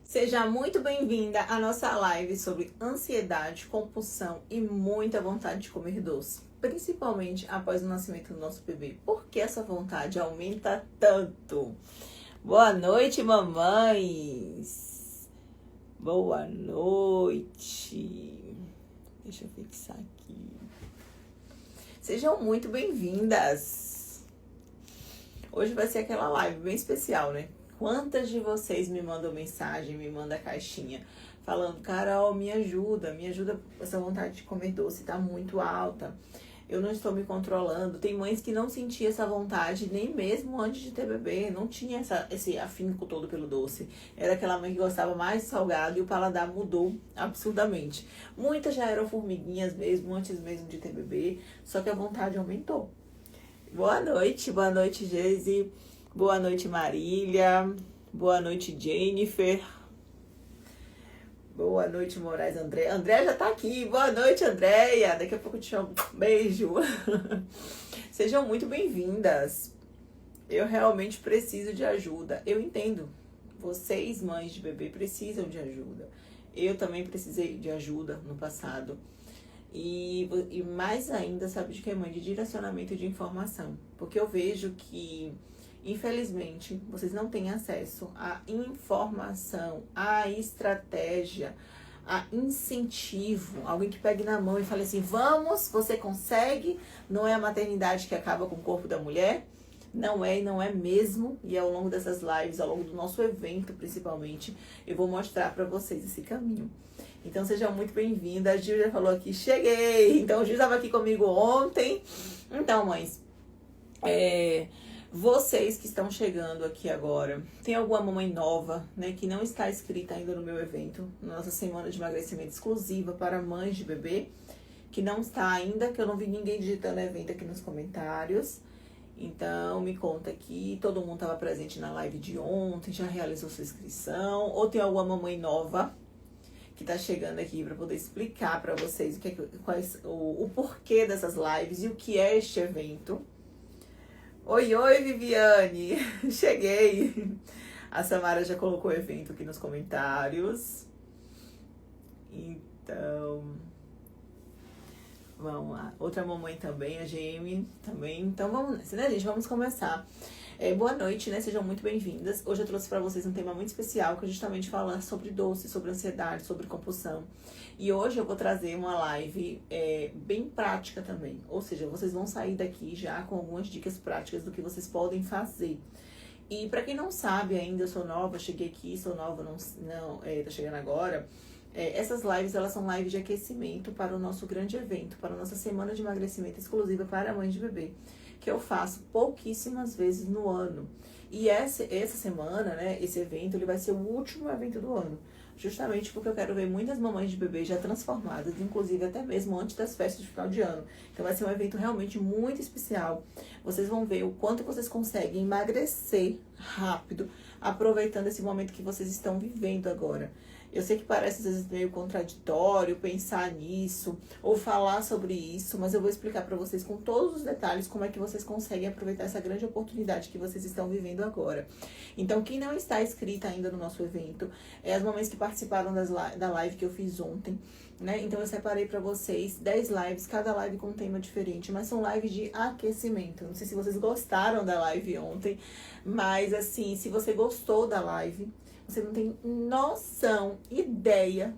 Seja muito bem-vinda à nossa live sobre ansiedade, compulsão e muita vontade de comer doce, principalmente após o nascimento do nosso bebê. Por que essa vontade aumenta tanto? Boa noite, mamães! Boa noite! Deixa eu fixar aqui. Sejam muito bem-vindas! Hoje vai ser aquela live bem especial, né? Quantas de vocês me mandam mensagem, me mandam caixinha, falando, Carol, me ajuda, essa vontade de comer doce tá muito alta, eu não estou me controlando. Tem mães que não sentiam essa vontade nem mesmo antes de ter bebê, não tinha esse afinco todo pelo doce. Era aquela mãe que gostava mais de salgado e o paladar mudou absurdamente. Muitas já eram formiguinhas mesmo, antes mesmo de ter bebê, só que a vontade aumentou. Boa noite, Geise. Boa noite, Marília. Boa noite, Jennifer. Boa noite, Moraes, André. André já tá aqui. Boa noite, Andréia. Daqui a pouco eu te chamo. Beijo. Sejam muito bem-vindas. Eu realmente preciso de ajuda. Eu entendo. Vocês, mães de bebê, precisam de ajuda. Eu também precisei de ajuda no passado. E mais ainda, sabe de que, mãe? De direcionamento de informação. Porque eu vejo que, infelizmente, vocês não têm acesso à informação, à estratégia, a incentivo. Alguém que pegue na mão e fale assim, vamos, você consegue. Não é a maternidade que acaba com o corpo da mulher. Não é e não é mesmo. E ao longo dessas lives, ao longo do nosso evento principalmente, eu vou mostrar para vocês esse caminho. Então seja muito bem-vinda. A Gil já falou aqui, cheguei. Então o Gil estava aqui comigo ontem. Então, mães, vocês que estão chegando aqui agora, tem alguma mamãe nova, né, que não está inscrita ainda no meu evento, nossa semana de emagrecimento exclusiva para mães de bebê, que não está ainda, que eu não vi ninguém digitando evento aqui nos comentários. Então, me conta aqui, todo mundo estava presente na live de ontem, já realizou sua inscrição, ou tem alguma mamãe nova que tá chegando aqui para poder explicar para vocês o porquê dessas lives e o que é este evento. Oi, Viviane! Cheguei! A Samara já colocou o evento aqui nos comentários. Então, vamos lá. Outra mamãe também, a Jamie também. Então, vamos nessa, né, gente? Vamos começar. Boa noite, né? Sejam muito bem-vindas. Hoje eu trouxe para vocês um tema muito especial, que é justamente falar sobre doce, sobre ansiedade, sobre compulsão. E hoje eu vou trazer uma live bem prática também. Ou seja, vocês vão sair daqui já com algumas dicas práticas do que vocês podem fazer. E para quem não sabe ainda, eu sou nova, cheguei aqui, sou nova, tá chegando agora. Essas lives, elas são lives de aquecimento para o nosso grande evento, para a nossa semana de emagrecimento exclusiva para mães de bebê, que eu faço pouquíssimas vezes no ano. E essa semana, né, esse evento, ele vai ser o último evento do ano. Justamente porque eu quero ver muitas mamães de bebê já transformadas, inclusive até mesmo antes das festas de final de ano. Então vai ser um evento realmente muito especial. Vocês vão ver o quanto vocês conseguem emagrecer rápido, aproveitando esse momento que vocês estão vivendo agora. Eu sei que parece às vezes meio contraditório pensar nisso ou falar sobre isso, mas eu vou explicar para vocês com todos os detalhes como é que vocês conseguem aproveitar essa grande oportunidade que vocês estão vivendo agora. Então, quem não está inscrita ainda no nosso evento, as mamães que participaram da live que eu fiz ontem, né? Então, eu separei para vocês 10 lives, cada live com um tema diferente, mas são lives de aquecimento. Não sei se vocês gostaram da live ontem, mas assim, se você gostou da live, você não tem noção, ideia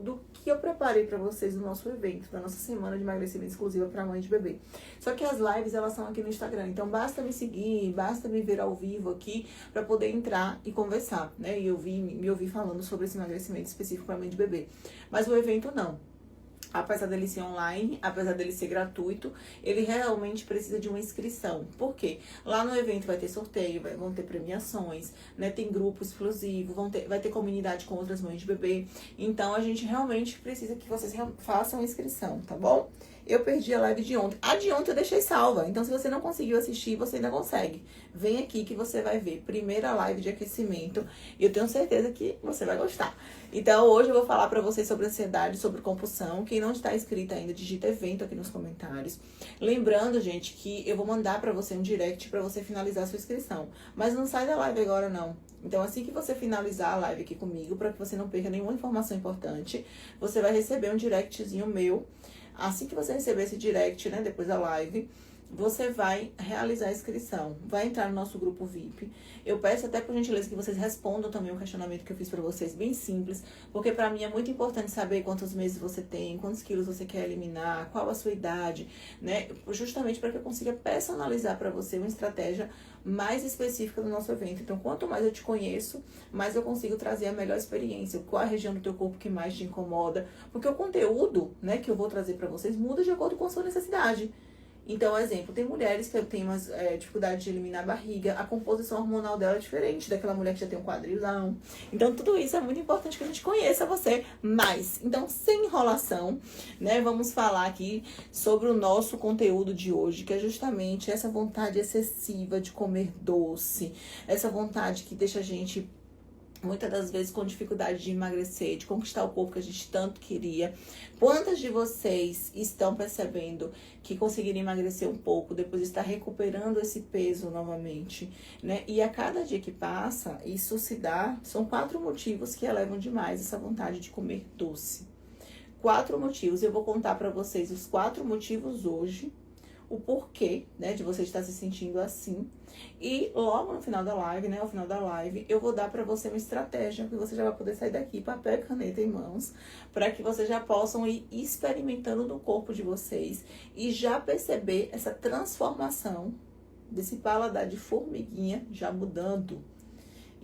do que eu preparei para vocês no nosso evento, na nossa semana de emagrecimento exclusiva para mãe de bebê. Só que as lives, elas são aqui no Instagram, então basta me seguir, basta me ver ao vivo aqui para poder entrar e conversar, né? E me ouvir falando sobre esse emagrecimento específico para mãe de bebê. Mas o evento não. Apesar dele ser online, apesar dele ser gratuito, ele realmente precisa de uma inscrição. Por quê? Lá no evento vai ter sorteio, vão ter premiações, né? Tem grupo exclusivo, vai ter comunidade com outras mães de bebê. Então, a gente realmente precisa que vocês façam a inscrição, tá bom? Eu perdi a live de ontem. A de ontem eu deixei salva. Então, se você não conseguiu assistir, você ainda consegue. Vem aqui que você vai ver. Primeira live de aquecimento. E eu tenho certeza que você vai gostar. Então, hoje eu vou falar pra vocês sobre ansiedade, sobre compulsão. Quem não está inscrito ainda, digita evento aqui nos comentários. Lembrando, gente, que eu vou mandar pra você um direct pra você finalizar a sua inscrição. Mas não sai da live agora, não. Então, assim que você finalizar a live aqui comigo, para que você não perca nenhuma informação importante, você vai receber um directzinho meu. Assim que você receber esse direct, né, depois da live, você vai realizar a inscrição. Vai entrar no nosso grupo VIP. Eu peço até por gentileza que vocês respondam também o questionamento que eu fiz para vocês, bem simples, porque para mim é muito importante saber quantos meses você tem, quantos quilos você quer eliminar, qual a sua idade, né? Justamente para que eu consiga personalizar para você uma estratégia mais específica do nosso evento. Então, quanto mais eu te conheço, mais eu consigo trazer a melhor experiência. Qual a região do teu corpo que mais te incomoda? Porque o conteúdo, né, que eu vou trazer para vocês muda de acordo com a sua necessidade. Então, exemplo, tem mulheres que têm mais dificuldade de eliminar a barriga, a composição hormonal dela é diferente daquela mulher que já tem um quadrilzão. Então, tudo isso é muito importante que a gente conheça você mais. Então, sem enrolação, né, vamos falar aqui sobre o nosso conteúdo de hoje, que é justamente essa vontade excessiva de comer doce, essa vontade que deixa a gente muitas das vezes com dificuldade de emagrecer, de conquistar o corpo que a gente tanto queria. Quantas de vocês estão percebendo que conseguiram emagrecer um pouco, depois de estar recuperando esse peso novamente, né? E a cada dia que passa, isso se dá, são 4 motivos que elevam demais essa vontade de comer doce. 4 motivos, eu vou contar pra vocês os 4 motivos hoje, o porquê, né, de você estar se sentindo assim. E logo no final da live, né, ao final da live, eu vou dar pra você uma estratégia que você já vai poder sair daqui, papel e caneta em mãos, para que vocês já possam ir experimentando no corpo de vocês e já perceber essa transformação desse paladar de formiguinha já mudando.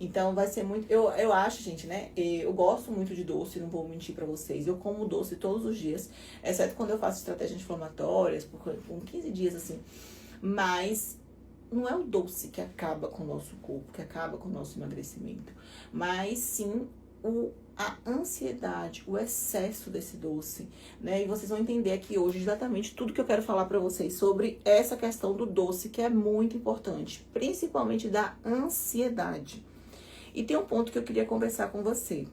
Então vai ser muito. Eu acho, gente, né? Eu gosto muito de doce, não vou mentir pra vocês. Eu como doce todos os dias, exceto quando eu faço estratégias inflamatórias, por 15 dias assim. Mas não é o doce que acaba com o nosso corpo, que acaba com o nosso emagrecimento, mas sim a ansiedade, o excesso desse doce, né? E vocês vão entender aqui hoje exatamente tudo que eu quero falar pra vocês sobre essa questão do doce, que é muito importante, principalmente da ansiedade. E tem um ponto que eu queria conversar com você.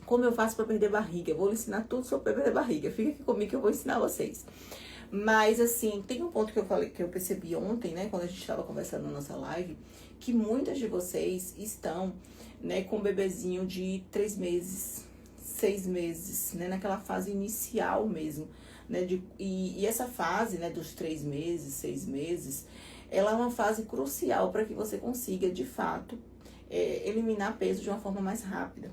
Como eu faço para perder barriga? Eu vou lhe ensinar tudo sobre perder barriga. Fica aqui comigo que eu vou ensinar vocês. Mas, assim, tem um ponto que eu falei, que eu percebi ontem, né? Quando a gente estava conversando na nossa live, que muitas de vocês estão, né, com um bebezinho de 3 meses, 6 meses, né? Naquela fase inicial mesmo, né? E essa fase, né, dos 3 meses, 6 meses, ela é uma fase crucial para que você consiga, de fato, eliminar peso de uma forma mais rápida.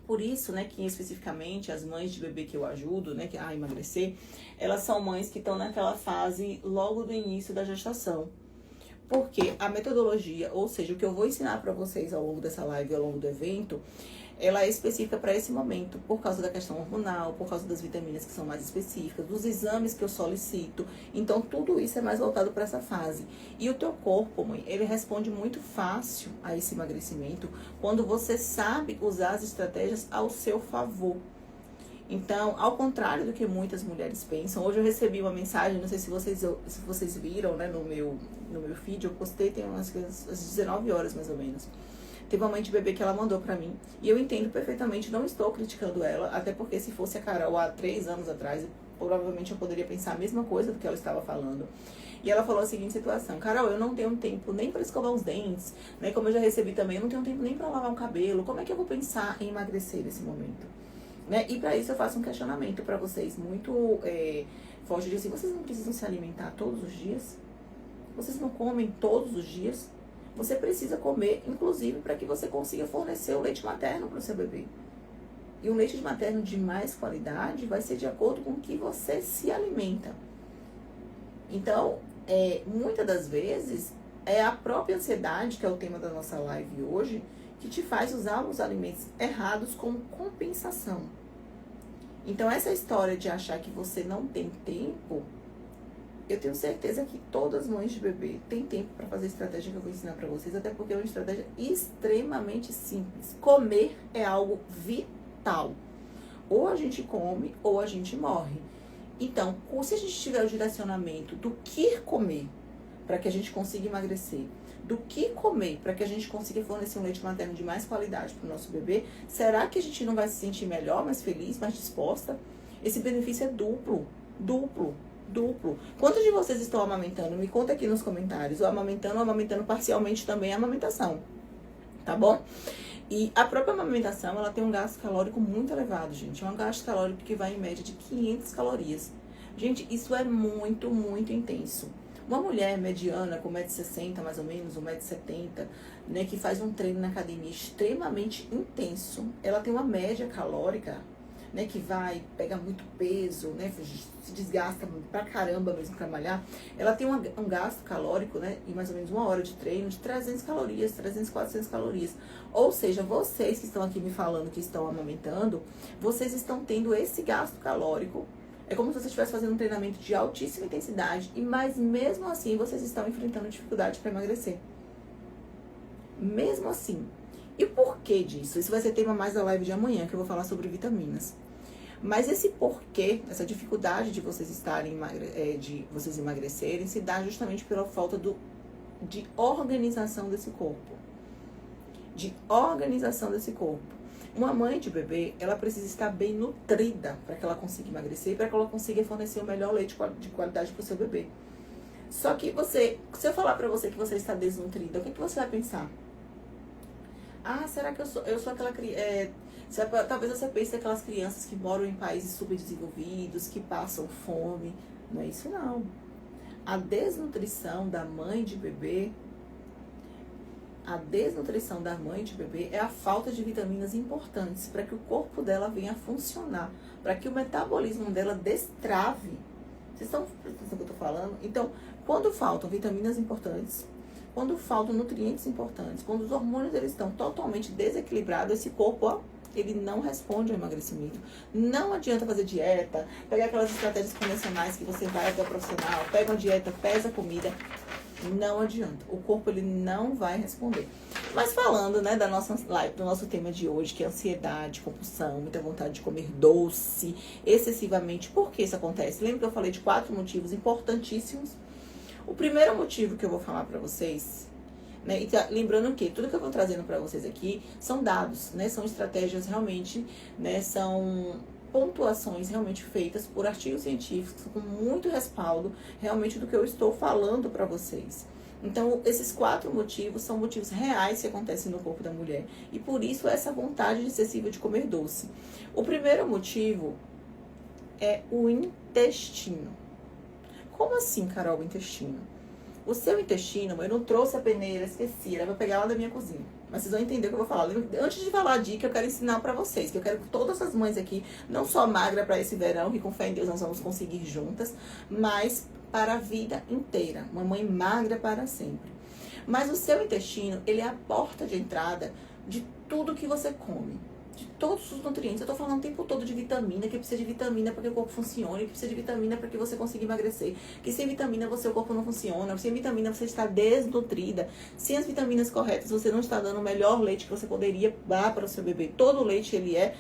Por isso, né, que especificamente as mães de bebê que eu ajudo, né, a emagrecer, elas são mães que estão naquela fase logo do início da gestação. Porque a metodologia, ou seja, o que eu vou ensinar para vocês ao longo dessa live, ao longo do evento, ela é específica para esse momento, por causa da questão hormonal, por causa das vitaminas que são mais específicas, dos exames que eu solicito. Então, tudo isso é mais voltado para essa fase. E o teu corpo, mãe, ele responde muito fácil a esse emagrecimento quando você sabe usar as estratégias ao seu favor. Então, ao contrário do que muitas mulheres pensam, hoje eu recebi uma mensagem, não sei se vocês viram, né, no meu feed, eu postei tem umas 19 horas mais ou menos. Teve uma mãe de bebê que ela mandou pra mim. E eu entendo perfeitamente, não estou criticando ela. Até porque se fosse a Carol há 3 anos atrás, provavelmente eu poderia pensar a mesma coisa do que ela estava falando. E ela falou a seguinte situação: Carol, eu não tenho tempo nem pra escovar os dentes, né? Como eu já recebi também, eu não tenho tempo nem pra lavar o cabelo. Como é que eu vou pensar em emagrecer nesse momento? Né? E pra isso eu faço um questionamento pra vocês muito forte de assim: vocês não precisam se alimentar todos os dias? Vocês não comem todos os dias? Você precisa comer, inclusive, para que você consiga fornecer o leite materno para o seu bebê. E o leite materno de mais qualidade vai ser de acordo com o que você se alimenta. Então, muitas das vezes, é a própria ansiedade, que é o tema da nossa live hoje, que te faz usar os alimentos errados como compensação. Então, essa história de achar que você não tem tempo, eu tenho certeza que todas as mães de bebê têm tempo para fazer a estratégia que eu vou ensinar para vocês, até porque é uma estratégia extremamente simples. Comer é algo vital. Ou a gente come ou a gente morre. Então, se a gente tiver o direcionamento do que comer para que a gente consiga emagrecer, do que comer para que a gente consiga fornecer um leite materno de mais qualidade para o nosso bebê, será que a gente não vai se sentir melhor, mais feliz, mais disposta? Esse benefício é duplo, duplo, duplo. Quantos de vocês estão amamentando? Me conta aqui nos comentários. Ou amamentando parcialmente também a amamentação, tá bom? E a própria amamentação, ela tem um gasto calórico muito elevado, gente. É um gasto calórico que vai em média de 500 calorias. Gente, isso é muito, muito intenso. Uma mulher mediana com 1,60m mais ou menos, 1,70m, né, que faz um treino na academia extremamente intenso, ela tem uma média calórica, né, que vai pegar muito peso, né, se desgasta pra caramba mesmo pra malhar, ela tem um gasto calórico, né, em mais ou menos 1 hora de treino de 300 calorias, 300, 400 calorias. Ou seja, vocês que estão aqui me falando que estão amamentando, vocês estão tendo esse gasto calórico. É como se você estivesse fazendo um treinamento de altíssima intensidade, mas mesmo assim vocês estão enfrentando dificuldade para emagrecer. Mesmo assim. E o porquê disso? Isso vai ser tema mais da live de amanhã, que eu vou falar sobre vitaminas. Mas esse porquê, essa dificuldade de vocês de vocês emagrecerem, se dá justamente pela falta de organização desse corpo. De organização desse corpo. Uma mãe de bebê, ela precisa estar bem nutrida para que ela consiga emagrecer, para que ela consiga fornecer o melhor leite de qualidade para o seu bebê. Só que se eu falar para você que você está desnutrida, o que você vai pensar? Ah, será que eu sou aquela criança... talvez você pense aquelas crianças que moram em países subdesenvolvidos, que passam fome. Não é isso, não. A desnutrição da mãe de bebê... A desnutrição da mãe de bebê é a falta de vitaminas importantes para que o corpo dela venha a funcionar, para que o metabolismo dela destrave. Vocês estão entendendo o que eu estou falando? Então, quando faltam vitaminas importantes, quando faltam nutrientes importantes, quando os hormônios eles estão totalmente desequilibrados, esse corpo, ó, ele não responde ao emagrecimento. Não adianta fazer dieta, pegar aquelas estratégias convencionais que você vai até o profissional, pega uma dieta, pesa a comida. Não adianta. O corpo, ele não vai responder. Mas falando, né, da nossa live, do nosso tema de hoje, que é ansiedade, compulsão, muita vontade de comer doce, excessivamente. Por que isso acontece? Lembra que eu falei de 4 motivos importantíssimos? O primeiro motivo que eu vou falar pra vocês, né, e lembrando que tudo que eu vou trazendo pra vocês aqui são dados, né, são estratégias realmente, né, são... pontuações realmente feitas por artigos científicos com muito respaldo realmente do que eu estou falando para vocês. Então, esses 4 motivos são motivos reais que acontecem no corpo da mulher e por isso essa vontade excessiva de comer doce. O primeiro motivo é o intestino. Como assim, Carol, o intestino? O seu intestino, eu não trouxe a peneira, esqueci, ela vai pegar lá da minha cozinha. Mas vocês vão entender o que eu vou falar. Antes de falar a dica, eu quero ensinar pra vocês, que eu quero que todas as mães aqui, não só magra pra esse verão, que com fé em Deus nós vamos conseguir juntas, mas para a vida inteira. Uma mãe magra para sempre. Mas o seu intestino, ele é a porta de entrada de tudo que você come. De todos os nutrientes. Eu tô falando o tempo todo de vitamina, que precisa de vitamina para que o corpo funcione, que precisa de vitamina para que você consiga emagrecer, que sem vitamina o corpo não funciona, sem vitamina você está desnutrida, sem as vitaminas corretas você não está dando o melhor leite que você poderia dar para o seu bebê. Todo leite, ele é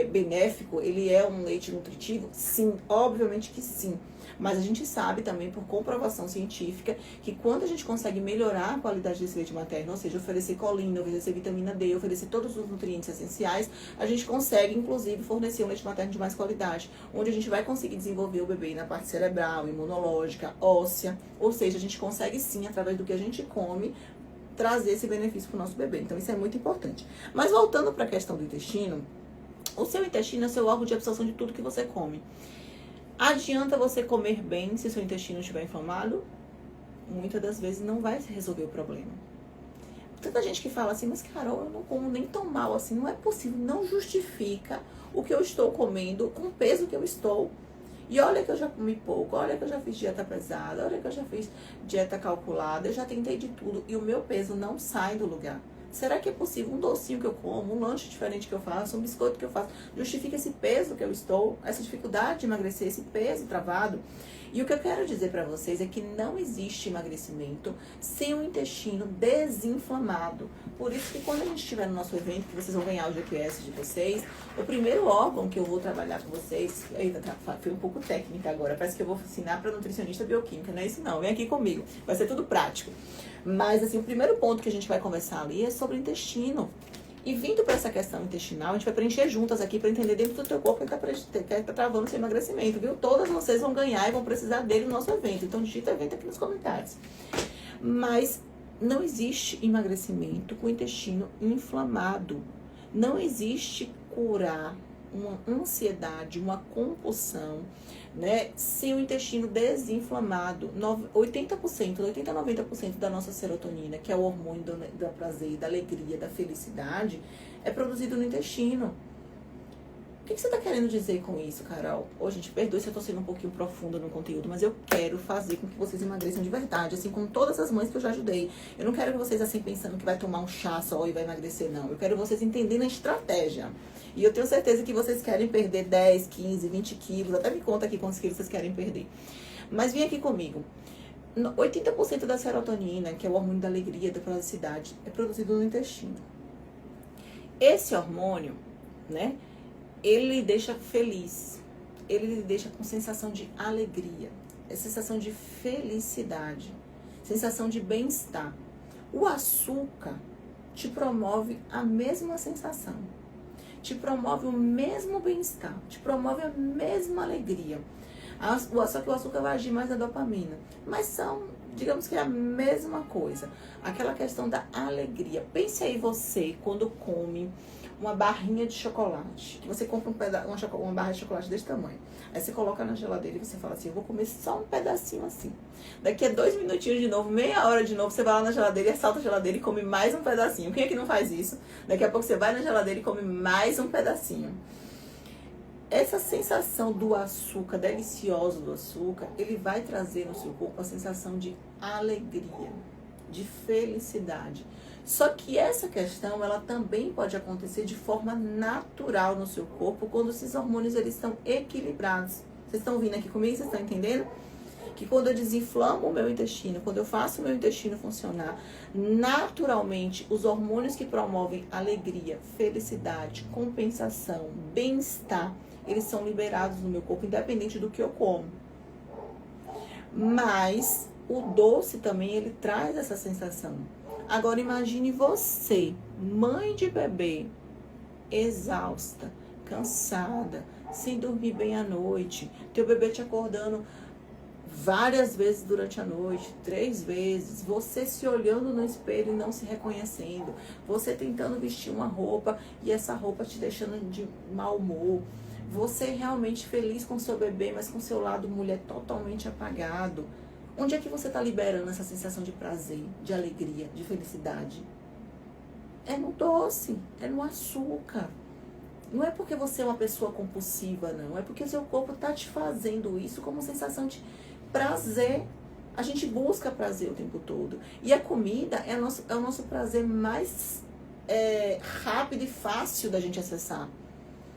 benéfico, ele é um leite nutritivo? Sim, obviamente que sim. Mas a gente sabe também, por comprovação científica, que quando a gente consegue melhorar a qualidade desse leite materno, ou seja, oferecer colina, oferecer vitamina D, oferecer todos os nutrientes essenciais, a gente consegue, inclusive, fornecer um leite materno de mais qualidade, onde a gente vai conseguir desenvolver o bebê na parte cerebral, imunológica, óssea, ou seja, a gente consegue sim, através do que a gente come, trazer esse benefício para o nosso bebê. Então, isso é muito importante. Mas voltando para a questão do intestino, o seu intestino é o seu órgão de absorção de tudo que você come. Adianta você comer bem se seu intestino estiver inflamado? Muitas das vezes não vai resolver o problema. Tanta gente que fala assim, mas Carol, eu não como nem tão mal assim. Não é possível, não justifica o que eu estou comendo com o peso que eu estou. E olha que eu já comi pouco, olha que eu já fiz dieta pesada, olha que eu já fiz dieta calculada, eu já tentei de tudo e o meu peso não sai do lugar. Será que é possível um docinho que eu como, um lanche diferente que eu faço, um biscoito que eu faço, justifica esse peso que eu estou, essa dificuldade de emagrecer, esse peso travado? E o que eu quero dizer para vocês é que não existe emagrecimento sem um intestino desinflamado. Por isso que quando a gente estiver no nosso evento, que vocês vão ganhar o GPS de vocês, o primeiro órgão que eu vou trabalhar com vocês, eita, foi um pouco técnica agora, parece que eu vou ensinar para nutricionista bioquímica, não é isso não, vem aqui comigo, vai ser tudo prático. Mas assim, o primeiro ponto que a gente vai conversar ali é sobre o intestino. E vindo para essa questão intestinal, a gente vai preencher juntas aqui para entender dentro do teu corpo que tá travando o seu emagrecimento, viu? Todas vocês vão ganhar e vão precisar dele no nosso evento. Então digita evento aqui nos comentários. Mas não existe emagrecimento com o intestino inflamado. Não existe curar uma ansiedade, uma compulsão, né, sem o intestino desinflamado. 80%, 80 a 90% da nossa serotonina, que é o hormônio do prazer, da alegria, da felicidade, é produzido no intestino. O que você está querendo dizer com isso, Carol? Ô, gente, perdoe se eu estou sendo um pouquinho profunda no conteúdo, mas eu quero fazer com que vocês emagreçam de verdade, assim como todas as mães que eu já ajudei. Eu não quero que vocês assim pensando que vai tomar um chá só e vai emagrecer, não. Eu quero vocês entendendo a estratégia. E eu tenho certeza que vocês querem perder 10, 15, 20 quilos. Até me conta aqui quantos quilos vocês querem perder. Mas vem aqui comigo. 80% da serotonina, que é o hormônio da alegria, da felicidade, é produzido no intestino. Esse hormônio, né, ele lhe deixa feliz. Ele lhe deixa com sensação de alegria. É sensação de felicidade. Sensação de bem-estar. O açúcar te promove a mesma sensação. Te promove o mesmo bem-estar, te promove a mesma alegria. Só que o açúcar vai agir mais na dopamina. Mas são, digamos que é a mesma coisa. Aquela questão da alegria. Pense aí você, quando come uma barrinha de chocolate. Que você compra uma barra de chocolate desse tamanho. Aí você coloca na geladeira e você fala assim, eu vou comer só um pedacinho assim. Daqui a 2 minutinhos de novo, meia hora de novo, você vai lá na geladeira e ressalta a geladeira e come mais um pedacinho. Quem é que não faz isso? Daqui a pouco você vai na geladeira e come mais um pedacinho. Essa sensação do açúcar, delicioso do açúcar, ele vai trazer no seu corpo a sensação de alegria, de felicidade. Só que essa questão, ela também pode acontecer de forma natural no seu corpo, quando esses hormônios eles estão equilibrados. Vocês estão vindo aqui comigo? Vocês estão entendendo? Que quando eu desinflamo o meu intestino, quando eu faço o meu intestino funcionar, naturalmente, os hormônios que promovem alegria, felicidade, compensação, bem-estar, eles são liberados no meu corpo, independente do que eu como. Mas o doce também, ele traz essa sensação. Agora imagine você, mãe de bebê, exausta, cansada, sem dormir bem à noite, teu bebê te acordando várias vezes durante a noite, 3 vezes, você se olhando no espelho e não se reconhecendo, você tentando vestir uma roupa e essa roupa te deixando de mau humor, você realmente feliz com seu bebê, mas com seu lado mulher totalmente apagado. Onde é que você está liberando essa sensação de prazer, de alegria, de felicidade? É no doce, é no açúcar. Não é porque você é uma pessoa compulsiva, não. É porque o seu corpo está te fazendo isso como sensação de prazer. A gente busca prazer o tempo todo. E a comida é o nosso prazer mais rápido e fácil da gente acessar.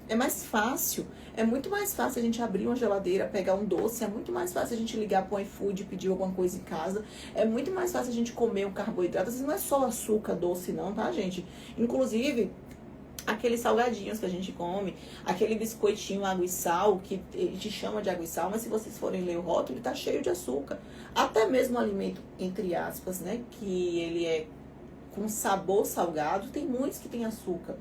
É mais fácil, é muito mais fácil a gente abrir uma geladeira, pegar um doce, é muito mais fácil a gente ligar para o iFood e pedir alguma coisa em casa, é muito mais fácil a gente comer um carboidrato. Às vezes não é só açúcar doce não, tá, gente? Inclusive, aqueles salgadinhos que a gente come, aquele biscoitinho água e sal, que a gente chama de água e sal, mas se vocês forem ler o rótulo, ele tá cheio de açúcar. Até mesmo o alimento, entre aspas, né, que ele é com sabor salgado, tem muitos que tem açúcar.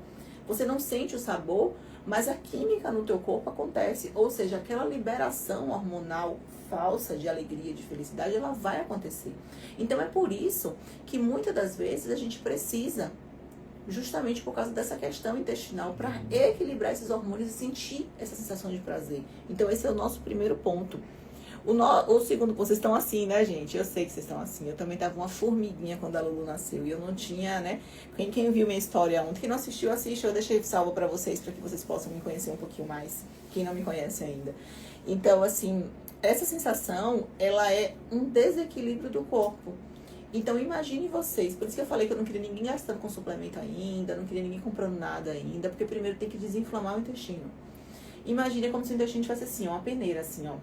Você não sente o sabor, mas a química no teu corpo acontece. Ou seja, aquela liberação hormonal falsa de alegria, de felicidade, ela vai acontecer. Então é por isso que muitas das vezes a gente precisa, justamente por causa dessa questão intestinal, para equilibrar esses hormônios e sentir essa sensação de prazer. Então esse é o nosso primeiro ponto. O segundo, vocês estão assim, né, gente? Eu sei que vocês estão assim. Eu também tava uma formiguinha quando a Lulu nasceu. E eu não tinha, né? Quem viu minha história ontem, quem não assistiu, assiste. Eu deixei salvo pra vocês, pra que vocês possam me conhecer um pouquinho mais. Quem não me conhece ainda. Então, assim, essa sensação, ela é um desequilíbrio do corpo. Então imagine vocês, por isso que eu falei que eu não queria ninguém gastando com suplemento ainda, não queria ninguém comprando nada ainda, porque primeiro tem que desinflamar o intestino. Imagine como se o intestino tivesse assim, ó, uma peneira assim, ó.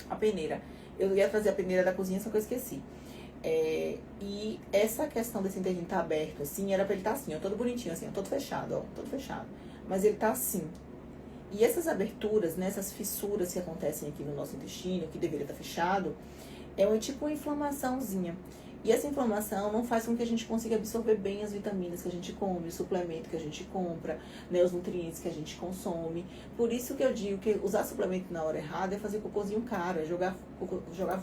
A peneira. Eu ia trazer a peneira da cozinha, só que eu esqueci. E essa questão desse intestino tá aberto assim, era pra ele estar assim, ó, todo bonitinho assim, ó, todo fechado, ó, todo fechado. Mas ele tá assim. E essas aberturas, né, essas fissuras que acontecem aqui no nosso intestino, que deveria estar fechado, tipo uma inflamaçãozinha. E essa inflamação não faz com que a gente consiga absorver bem as vitaminas que a gente come, o suplemento que a gente compra, né, os nutrientes que a gente consome. Por isso que eu digo que usar suplemento na hora errada é fazer cocôzinho caro, é jogar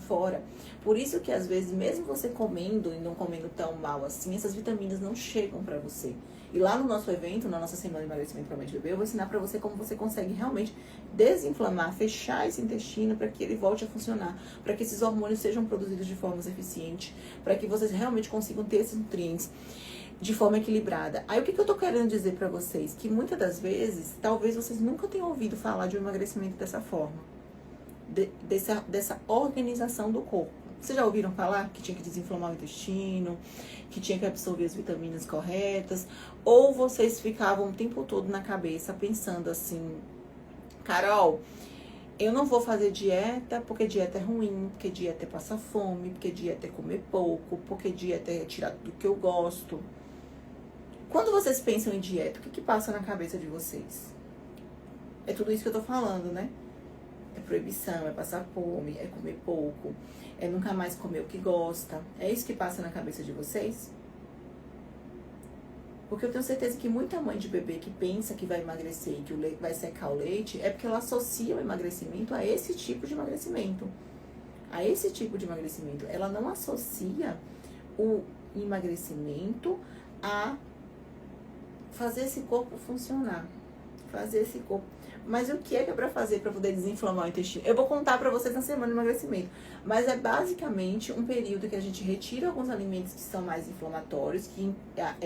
fora. Por isso que às vezes, mesmo você comendo e não comendo tão mal assim, essas vitaminas não chegam pra você. E lá no nosso evento, na nossa semana de emagrecimento para mãe de bebê, eu vou ensinar pra você como você consegue realmente desinflamar, fechar esse intestino para que ele volte a funcionar, para que esses hormônios sejam produzidos de forma eficiente, para que vocês realmente consigam ter esses nutrientes de forma equilibrada. Aí o que eu tô querendo dizer pra vocês? Que muitas das vezes, talvez vocês nunca tenham ouvido falar de um emagrecimento dessa forma, dessa organização do corpo. Vocês já ouviram falar que tinha que desinflamar o intestino, que tinha que absorver as vitaminas corretas? Ou vocês ficavam o tempo todo na cabeça pensando assim, Carol, eu não vou fazer dieta porque dieta é ruim, porque dieta é passar fome, porque dieta é comer pouco, porque dieta é tirar tudo que eu gosto. Quando vocês pensam em dieta, o que passa na cabeça de vocês? É tudo isso que eu tô falando, né? É proibição, é passar fome, é comer pouco, é nunca mais comer o que gosta. É isso que passa na cabeça de vocês? Porque eu tenho certeza que muita mãe de bebê que pensa que vai emagrecer e que o leite vai secar o leite, é porque ela associa o emagrecimento a esse tipo de emagrecimento. A esse tipo de emagrecimento. Ela não associa o emagrecimento a fazer esse corpo funcionar. Fazer esse corpo. Mas o que é pra fazer pra poder desinflamar o intestino? Eu vou contar pra vocês na semana de emagrecimento. Mas é basicamente um período que a gente retira alguns alimentos que são mais inflamatórios, que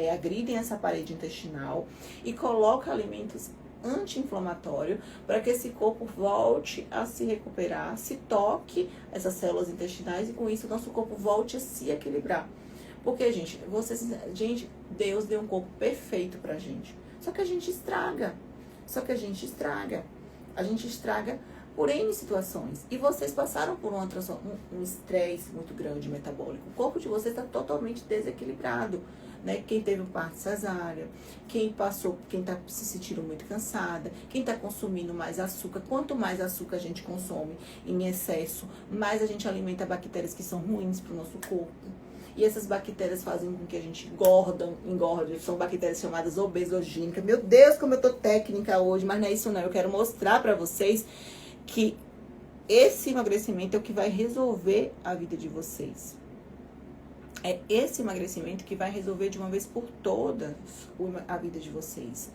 agridem essa parede intestinal, e coloca alimentos anti-inflamatórios para que esse corpo volte a se recuperar, se toque essas células intestinais e com isso o nosso corpo volte a se equilibrar. Porque, gente, Deus deu um corpo perfeito pra gente. Só que a gente estraga. A gente estraga por N situações. E vocês passaram por um estresse muito grande metabólico. O corpo de vocês está totalmente desequilibrado. Né? Quem teve um parto cesárea, quem está se sentindo muito cansada, quem está consumindo mais açúcar. Quanto mais açúcar a gente consome em excesso, mais a gente alimenta bactérias que são ruins para o nosso corpo. E essas bactérias fazem com que a gente engorde. São bactérias chamadas obesogênicas. Meu Deus, como eu tô técnica hoje, mas não é isso não. Eu quero mostrar pra vocês que esse emagrecimento é o que vai resolver a vida de vocês. É esse emagrecimento que vai resolver de uma vez por todas a vida de vocês.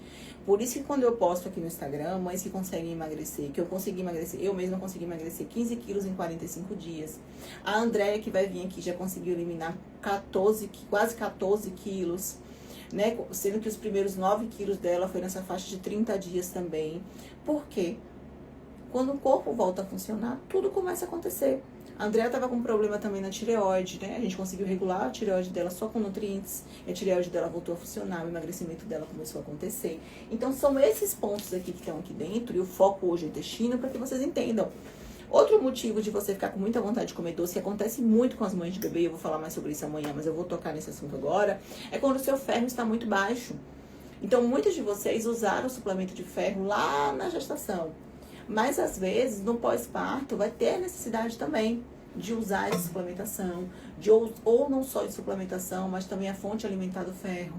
Por isso que quando eu posto aqui no Instagram, mães que conseguem emagrecer, que eu consegui emagrecer, eu mesma consegui emagrecer 15 quilos em 45 dias. A Andréia, que vai vir aqui, já conseguiu eliminar quase 14 quilos, né? Sendo que os primeiros 9 quilos dela foi nessa faixa de 30 dias também. Por quê? Quando o corpo volta a funcionar, tudo começa a acontecer. A Andrea estava com um problema também na tireoide, né? A gente conseguiu regular a tireoide dela só com nutrientes. E a tireoide dela voltou a funcionar, o emagrecimento dela começou a acontecer. Então, são esses pontos aqui que estão aqui dentro, e o foco hoje é o intestino, para que vocês entendam. Outro motivo de você ficar com muita vontade de comer doce, que acontece muito com as mães de bebê, eu vou falar mais sobre isso amanhã, mas eu vou tocar nesse assunto agora, é quando o seu ferro está muito baixo. Então, muitos de vocês usaram o suplemento de ferro lá na gestação. Mas, às vezes, no pós-parto, vai ter necessidade também de usar essa suplementação, ou não só de suplementação, mas também a fonte alimentar do ferro.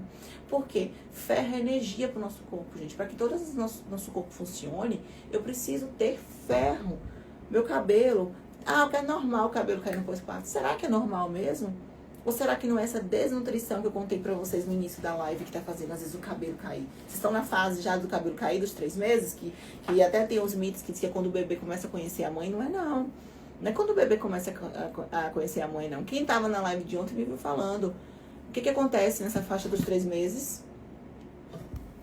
Por quê? Ferro é energia para o nosso corpo, gente. Para que todo o nosso corpo funcione, eu preciso ter ferro. Meu cabelo, é normal o cabelo cair no pós-parto. Será que é normal mesmo? Ou será que não é essa desnutrição que eu contei pra vocês no início da live que tá fazendo, às vezes, o cabelo cair? Vocês estão na fase já do cabelo cair dos 3 meses? Que até tem os mitos que diz que é quando o bebê começa a conhecer a mãe. Não é, não. Não é quando o bebê começa a conhecer a mãe, não. Quem tava na live de ontem me viu falando. O que acontece nessa faixa dos 3 meses?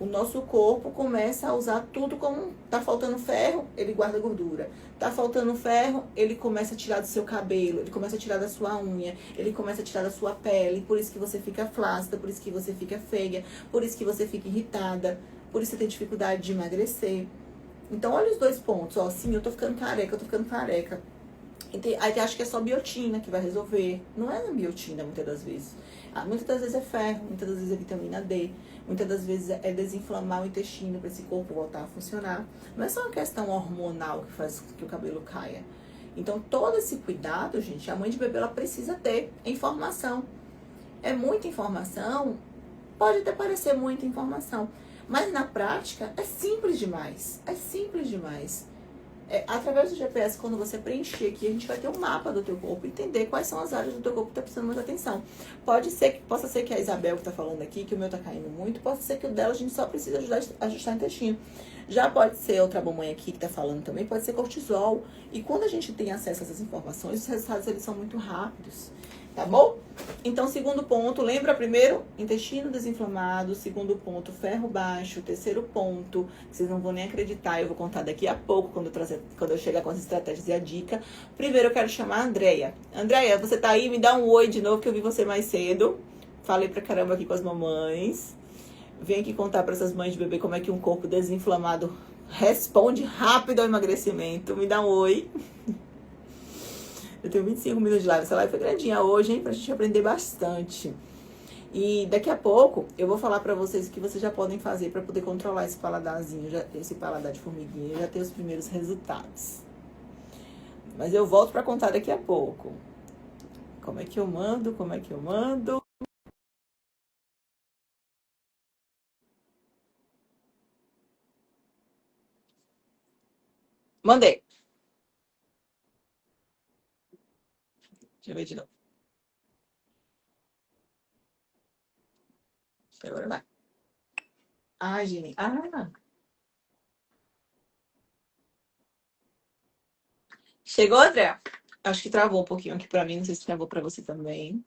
O nosso corpo começa a usar tudo como tá faltando ferro, ele guarda gordura. Tá faltando ferro, ele começa a tirar do seu cabelo, ele começa a tirar da sua unha, ele começa a tirar da sua pele, por isso que você fica flácida, por isso que você fica feia, por isso que você fica irritada, por isso que você tem dificuldade de emagrecer. Então, olha os dois pontos, ó, sim, eu tô ficando careca, eu tô ficando careca. Aí acha que é só biotina que vai resolver. Não é na biotina, muitas das vezes. Muitas das vezes é ferro, muitas das vezes é vitamina D, muitas das vezes é desinflamar o intestino para esse corpo voltar a funcionar. Não é só uma questão hormonal que faz que o cabelo caia. Então, todo esse cuidado, gente, a mãe de bebê ela precisa ter informação. É muita informação, pode até parecer muita informação, mas na prática é simples demais. É simples demais. Através do GPS, quando você preencher aqui, a gente vai ter um mapa do teu corpo, entender quais são as áreas do teu corpo que tá precisando mais atenção. Possa ser que a Isabel que tá falando aqui, que o meu tá caindo muito, possa ser que o dela a gente só precisa ajustar o intestino. Já pode ser outra mamãe aqui que tá falando também, pode ser cortisol. E quando a gente tem acesso a essas informações, os resultados eles são muito rápidos. Tá bom? Então, segundo ponto, lembra primeiro, intestino desinflamado. Segundo ponto, ferro baixo. Terceiro ponto, vocês não vão nem acreditar, eu vou contar daqui a pouco, quando eu chegar com as estratégias e a dica. Primeiro, eu quero chamar a Andréia. Andréia, você tá aí? Me dá um oi de novo, que eu vi você mais cedo. Falei pra caramba aqui com as mamães. Vem aqui contar pra essas mães de bebê como é que um corpo desinflamado responde rápido ao emagrecimento. Me dá um oi. Eu tenho 25 minutos de live. Essa live foi grandinha hoje, hein? Pra gente aprender bastante. E daqui a pouco eu vou falar pra vocês o que vocês já podem fazer pra poder controlar esse paladarzinho, esse paladar de formiguinha. Já ter os primeiros resultados. Mas eu volto pra contar daqui a pouco. Como é que eu mando? Como é que eu mando? Mandei. Deixa eu ver de novo. Agora vai. Ai, gente. Chegou, André? Acho que travou um pouquinho aqui pra mim. Não sei se travou pra você também.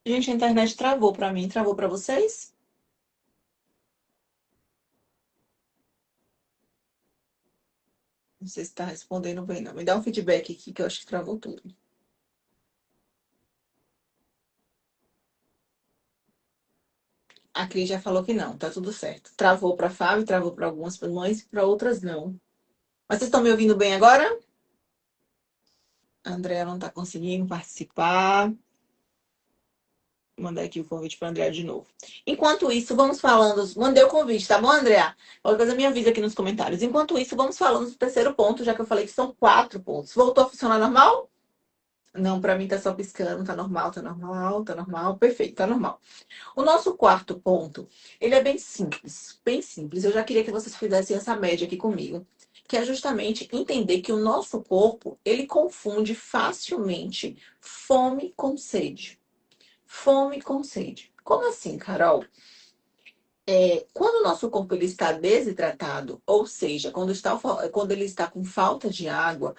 Gente, a internet travou pra mim. Travou pra vocês? Não sei se tá respondendo bem, não. Me dá um feedback aqui que eu acho que travou tudo. A Cris já falou que não, tá tudo certo. Travou pra Fábio, travou pra algumas mães, pra outras não. Mas vocês estão me ouvindo bem agora? A Andrea não tá conseguindo participar. Vou mandar aqui o convite para Andrea de novo. Enquanto isso, vamos falando. Mandei o convite, tá bom, Andrea? Qualquer coisa me avisa aqui nos comentários. Enquanto isso, vamos falando do terceiro ponto, já que eu falei que são 4 pontos. Voltou a funcionar normal? Não, pra mim tá só piscando, tá normal, tá normal, tá normal, perfeito, tá normal. O nosso quarto ponto, ele é bem simples, bem simples. Eu já queria que vocês fizessem essa média aqui comigo, que é justamente entender que o nosso corpo, ele confunde facilmente fome com sede. Fome com sede. Como assim, Carol? Quando o nosso corpo ele está desidratado, ou seja, quando ele está com falta de água,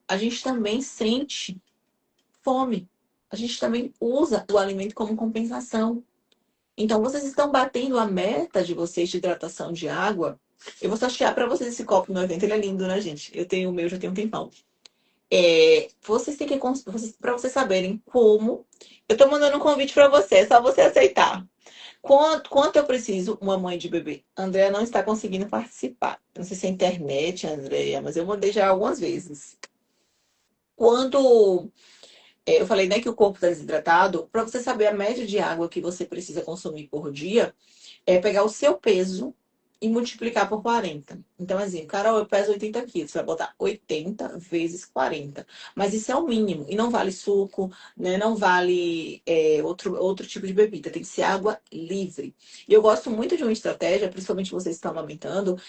a gente também sente fome. A gente também usa o alimento como compensação. Então, vocês estão batendo a meta de vocês de hidratação de água. Eu vou sortear para vocês esse copo no evento. Ele é lindo, né, gente? Eu tenho o meu, já tenho um tempão. Vocês têm que, para vocês saberem como. Eu tô mandando um convite para você, é só você aceitar. Quanto eu preciso, uma mãe de bebê? A Andrea não está conseguindo participar. Não sei se é internet, Andrea, mas eu mandei já algumas vezes. Quando eu falei, né, que o corpo está desidratado, para você saber a média de água que você precisa consumir por dia, é pegar o seu peso e multiplicar por 40. Então, assim, Carol, eu peso 80 quilos. Você vai botar 80 vezes 40. Mas isso é o mínimo. E não vale suco, né? Não vale outro tipo de bebida. Tem que ser água livre. E eu gosto muito de uma estratégia, principalmente vocês que estão amamentando,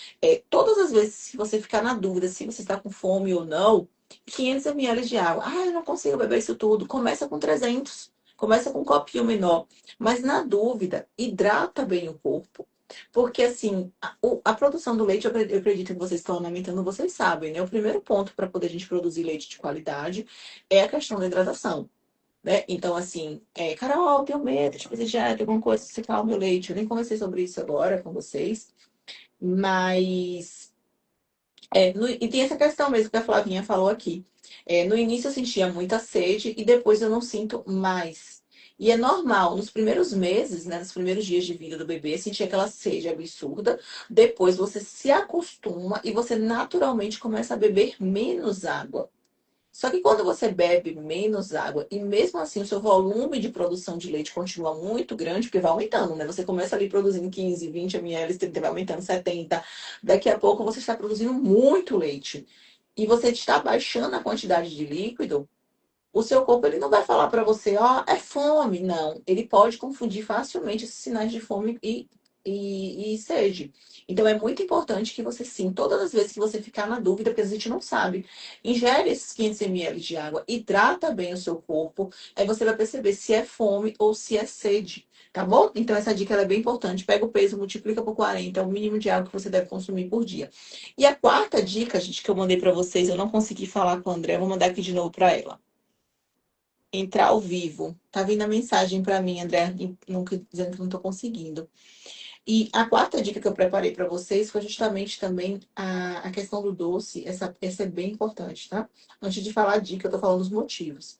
todas as vezes que você ficar na dúvida se você está com fome ou não, 500 ml de água. Ah, eu não consigo beber isso tudo. Começa com 300. Começa com um copinho menor. Mas na dúvida, hidrata bem o corpo. Porque, assim, a produção do leite, eu acredito que vocês estão amamentando, vocês sabem, né? O primeiro ponto para poder a gente produzir leite de qualidade é a questão da hidratação, né? Então, assim, Carol, tenho medo de precisar de alguma coisa secar o meu leite. Eu nem conversei sobre isso agora com vocês, mas e tem essa questão mesmo que a Flavinha falou aqui. No início eu sentia muita sede e depois eu não sinto mais. E é normal, nos primeiros meses, né, nos primeiros dias de vida do bebê, sentir aquela sede absurda. Depois você se acostuma e você naturalmente começa a beber menos água. Só que quando você bebe menos água e mesmo assim o seu volume de produção de leite continua muito grande, porque vai aumentando, né? Você começa ali produzindo 15, 20 ml, 30, vai aumentando 70. Daqui a pouco você está produzindo muito leite. E você está baixando a quantidade de líquido, o seu corpo ele não vai falar para você, ó, é fome. Não, ele pode confundir facilmente esses sinais de fome e sede. Então é muito importante que você sim, todas as vezes que você ficar na dúvida, porque a gente não sabe, ingere esses 500 ml de água, hidrata bem o seu corpo, aí você vai perceber se é fome ou se é sede. Tá bom? Então essa dica ela é bem importante. Pega o peso, multiplica por 40, é o mínimo de água que você deve consumir por dia. E a quarta dica, gente, que eu mandei para vocês, eu não consegui falar com a André, vou mandar aqui de novo para ela. Entrar ao vivo. Tá vindo a mensagem para mim, André, dizendo que não tô conseguindo. E a quarta dica que eu preparei para vocês foi justamente também a questão do doce. Essa é bem importante, tá? Antes de falar a dica, eu tô falando os motivos.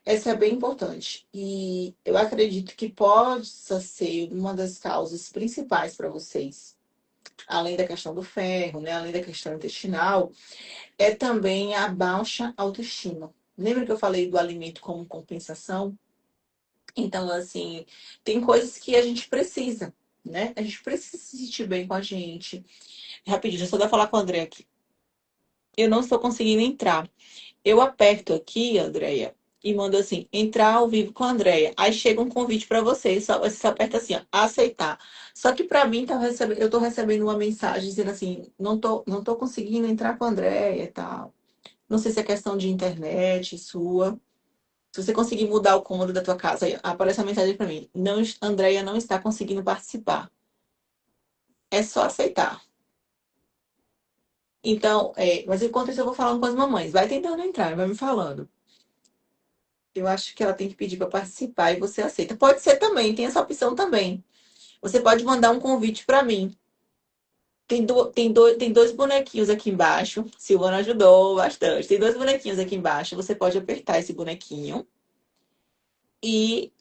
Essa é bem importante. E eu acredito que possa ser uma das causas principais para vocês, além da questão do ferro, né? Além da questão intestinal, é também a baixa autoestima. Lembra que eu falei do alimento como compensação? Então, assim, tem coisas que a gente precisa, né? A gente precisa se sentir bem com a gente. Rapidinho, deixa eu só dar falar com o André aqui. Eu não estou conseguindo entrar. Eu aperto aqui, Andréia, e mando assim, entrar ao vivo com a Andréia. Aí chega um convite para você, você só aperta assim, ó, aceitar. Só que para mim, eu tô recebendo uma mensagem dizendo assim, não tô conseguindo entrar com a Andréia e tal. Não sei se é questão de internet sua. Se você conseguir mudar o cômodo da tua casa, aí aparece uma mensagem para mim. Não, Andréia não está conseguindo participar. É só aceitar. Então, mas enquanto isso eu vou falando com as mamães. Vai tentando entrar, vai me falando. Eu acho que ela tem que pedir para participar e você aceita. Pode ser também, tem essa opção também. Você pode mandar um convite para mim. Tem dois bonequinhos aqui embaixo. Silvana ajudou bastante. Tem dois bonequinhos aqui embaixo. Você pode apertar esse bonequinho e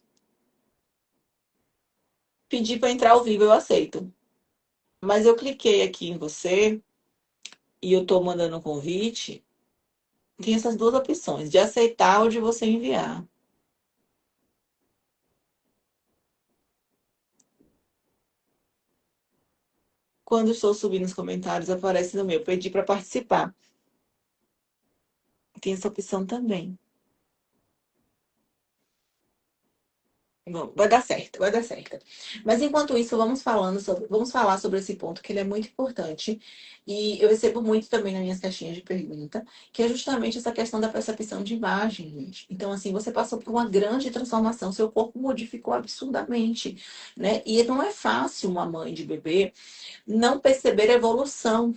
pedir para entrar ao vivo. Eu aceito. Mas eu cliquei aqui em você e eu estou mandando um convite. Tem essas duas opções, de aceitar ou de você enviar. Quando estou subindo os comentários, aparece no meu. Pedi para participar. Tem essa opção também. Bom, vai dar certo, vai dar certo. Mas enquanto isso, vamos falar sobre esse ponto que ele é muito importante. E eu recebo muito também nas minhas caixinhas de pergunta, que é justamente essa questão da percepção de imagem, gente. Então, assim, você passou por uma grande transformação, seu corpo modificou absurdamente, né? E não é fácil uma mãe de bebê não perceber a evolução,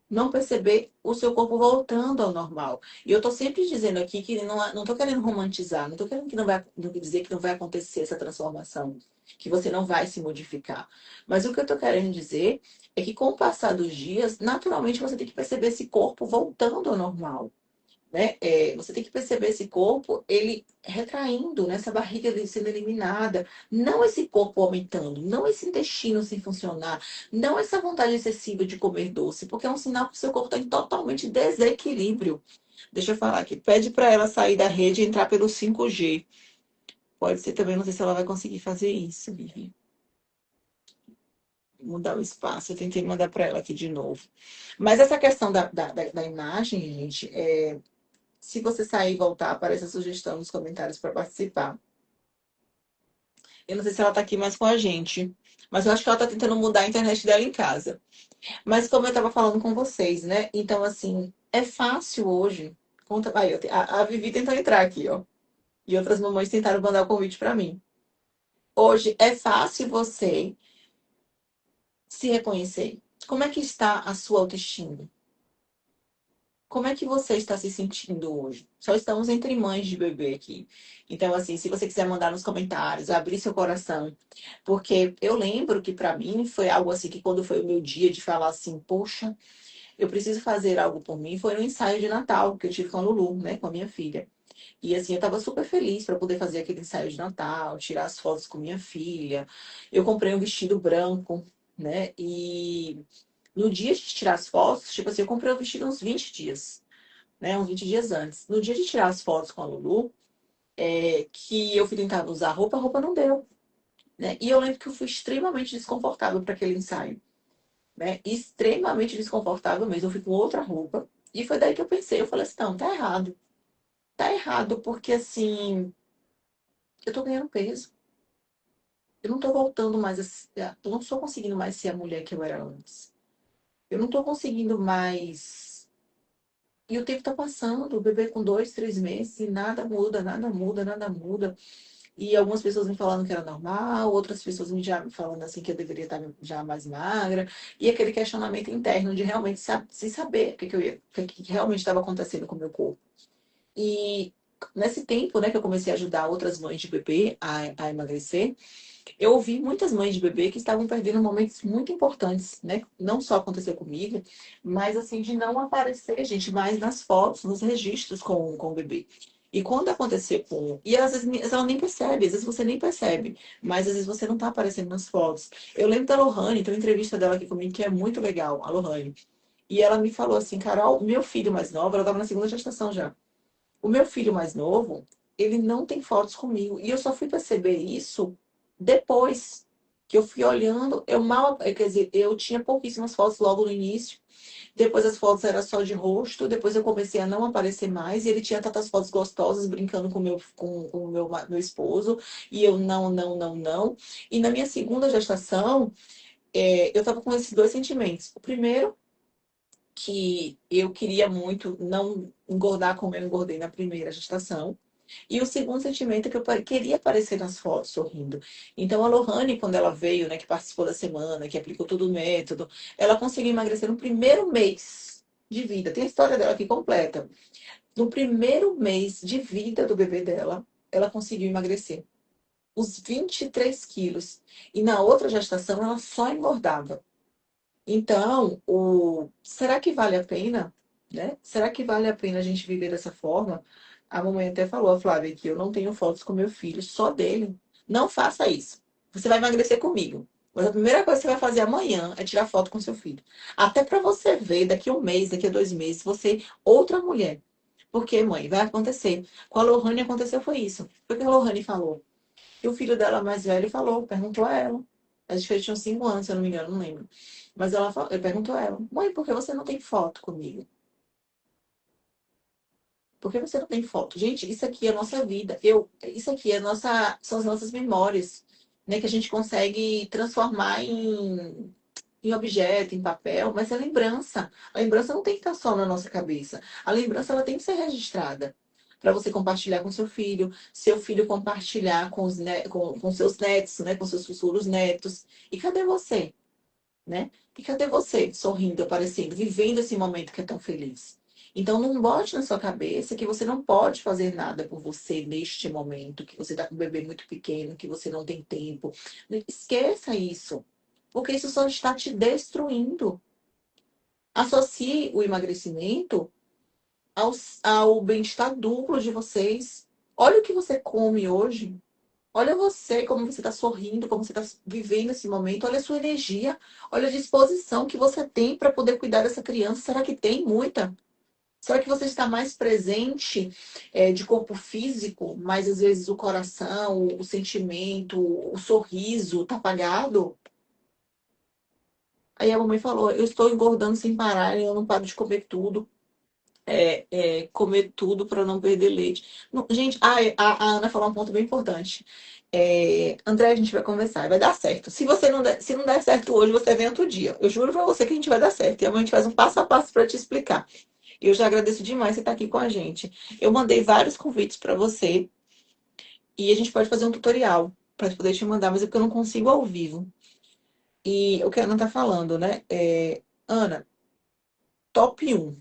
não perceber o seu corpo voltando ao normal. E eu tô sempre dizendo aqui que não tô querendo romantizar, não tô querendo que não vai não dizer que não vai acontecer essa transformação, que você não vai se modificar. Mas o que eu tô querendo dizer é que com o passar dos dias, naturalmente você tem que perceber esse corpo voltando ao normal, né? Você tem que perceber esse corpo, ele retraindo, né? Essa barriga dele sendo eliminada. Não esse corpo aumentando, não esse intestino sem funcionar, não essa vontade excessiva de comer doce, porque é um sinal que o seu corpo está em totalmente desequilíbrio. Deixa eu falar aqui. Pede para ela sair da rede e entrar pelo 5G. Pode ser também, não sei se ela vai conseguir fazer isso, Vivi. Mudar o espaço. Eu tentei mandar para ela aqui de novo. Mas essa questão da imagem, gente, se você sair e voltar, aparece a sugestão nos comentários para participar. Eu não sei se ela tá aqui mais com a gente, mas eu acho que ela tá tentando mudar a internet dela em casa. Mas como eu tava falando com vocês, né? Então, assim, é fácil hoje. Conta... Aí, a Vivi tentou entrar aqui, ó. E outras mamães tentaram mandar o convite para mim. Hoje é fácil você se reconhecer? Como é que está a sua autoestima? Como é que você está se sentindo hoje? Só estamos entre mães de bebê aqui. Então, assim, se você quiser mandar nos comentários, abrir seu coração. Porque eu lembro que para mim foi algo assim que quando foi o meu dia de falar assim, poxa, eu preciso fazer algo por mim, foi no ensaio de Natal que eu tive com a Lulu, né, com a minha filha. E assim, eu estava super feliz para poder fazer aquele ensaio de Natal, tirar as fotos com minha filha. Eu comprei um vestido branco, né? E no dia de tirar as fotos, tipo assim, eu comprei o vestido uns 20 dias, né? Uns 20 dias antes. No dia de tirar as fotos com a Lulu, que eu fui tentar usar roupa, a roupa não deu, né? E eu lembro que eu fui extremamente desconfortável para aquele ensaio, né? Extremamente desconfortável mesmo. Eu fui com outra roupa. E foi daí que eu pensei, eu falei assim, não, tá errado. Tá errado, porque assim, eu tô ganhando peso. Eu não tô voltando mais eu não estou conseguindo mais ser a mulher que eu era antes. Eu não tô conseguindo mais. E o tempo tá passando, o bebê com 2, 3 meses, e nada muda, nada muda, nada muda. E algumas pessoas me falando que era normal, outras pessoas já me falando assim que eu deveria estar já mais magra. E aquele questionamento interno de realmente sem saber o que realmente estava acontecendo com o meu corpo. E nesse tempo, né, que eu comecei a ajudar outras mães de bebê a emagrecer, eu ouvi muitas mães de bebê que estavam perdendo momentos muito importantes, né? Não só aconteceu comigo, mas assim, de não aparecer, gente, mais nas fotos, nos registros com o bebê. E quando acontecer com. E às vezes ela nem percebe, às vezes você nem percebe, mas às vezes você não tá aparecendo nas fotos. Eu lembro da Lohane, tem uma entrevista dela aqui comigo que é muito legal, a Lohane. E ela me falou assim, Carol, meu filho mais novo, ela estava na segunda gestação já. O meu filho mais novo, ele não tem fotos comigo. E eu só fui perceber isso depois que eu fui olhando. Eu mal, quer dizer, eu tinha pouquíssimas fotos logo no início. Depois as fotos eram só de rosto. Depois eu comecei a não aparecer mais. E ele tinha tantas fotos gostosas brincando com o meu esposo. E eu não, não, não, não. E na minha segunda gestação, eu tava com esses dois sentimentos. O primeiro que eu queria muito não engordar como eu engordei na primeira gestação. E o segundo sentimento é que eu queria aparecer nas fotos sorrindo. Então a Lohane, quando ela veio, né, que participou da semana, que aplicou todo o método, ela conseguiu emagrecer no primeiro mês de vida. Tem a história dela aqui completa. No primeiro mês de vida do bebê dela, ela conseguiu emagrecer os 23 quilos. E na outra gestação, ela só engordava. Então, será que vale a pena, né? Será que vale a pena a gente viver dessa forma? A mamãe até falou, a Flávia, que eu não tenho fotos com meu filho, só dele. Não faça isso. Você vai emagrecer comigo. Mas a primeira coisa que você vai fazer amanhã é tirar foto com seu filho. Até para você ver daqui a um mês, daqui a 2 meses, você outra mulher. Porque, mãe, vai acontecer. Com a Lohane aconteceu foi isso. Foi o que a Lohane falou. E o filho dela mais velho falou, perguntou a ela. As diferentes tinham 5 anos, se eu não me engano, não lembro. Mas ele perguntou a ela, mãe, por que você não tem foto comigo? Por que você não tem foto? Gente, isso aqui é a nossa vida. Isso aqui são as nossas memórias, né? Que a gente consegue transformar em objeto, em papel, mas é lembrança. A lembrança não tem que estar só na nossa cabeça. A lembrança ela tem que ser registrada. Para você compartilhar com seu filho compartilhar com seus netos, né? Com seus futuros netos. E cadê você? Né? E cadê você sorrindo, aparecendo, vivendo esse momento que é tão feliz? Então não bote na sua cabeça que você não pode fazer nada por você neste momento, que você está com um bebê muito pequeno, que você não tem tempo. Esqueça isso, porque isso só está te destruindo. Associe o emagrecimento ao bem-estar duplo de vocês. Olha o que você come hoje. Olha você, como você está sorrindo, como você está vivendo esse momento. Olha a sua energia, olha a disposição que você tem para poder cuidar dessa criança. Será que tem muita? Será que você está mais presente de corpo físico, mas às vezes o coração, o sentimento, o sorriso está apagado? Aí a mamãe falou: eu estou engordando sem parar, eu não paro de comer tudo. Comer tudo para não perder leite. Gente, a Ana falou um ponto bem importante. André, a gente vai conversar, vai dar certo. Se não der certo hoje, você vem outro dia. Eu juro pra você que a gente vai dar certo. E amanhã a gente faz um passo a passo pra te explicar. E eu já agradeço demais você estar aqui com a gente. Eu mandei vários convites pra você e a gente pode fazer um tutorial pra poder te mandar, mas é porque eu não consigo ao vivo. E o que a Ana tá falando, né? Ana, top um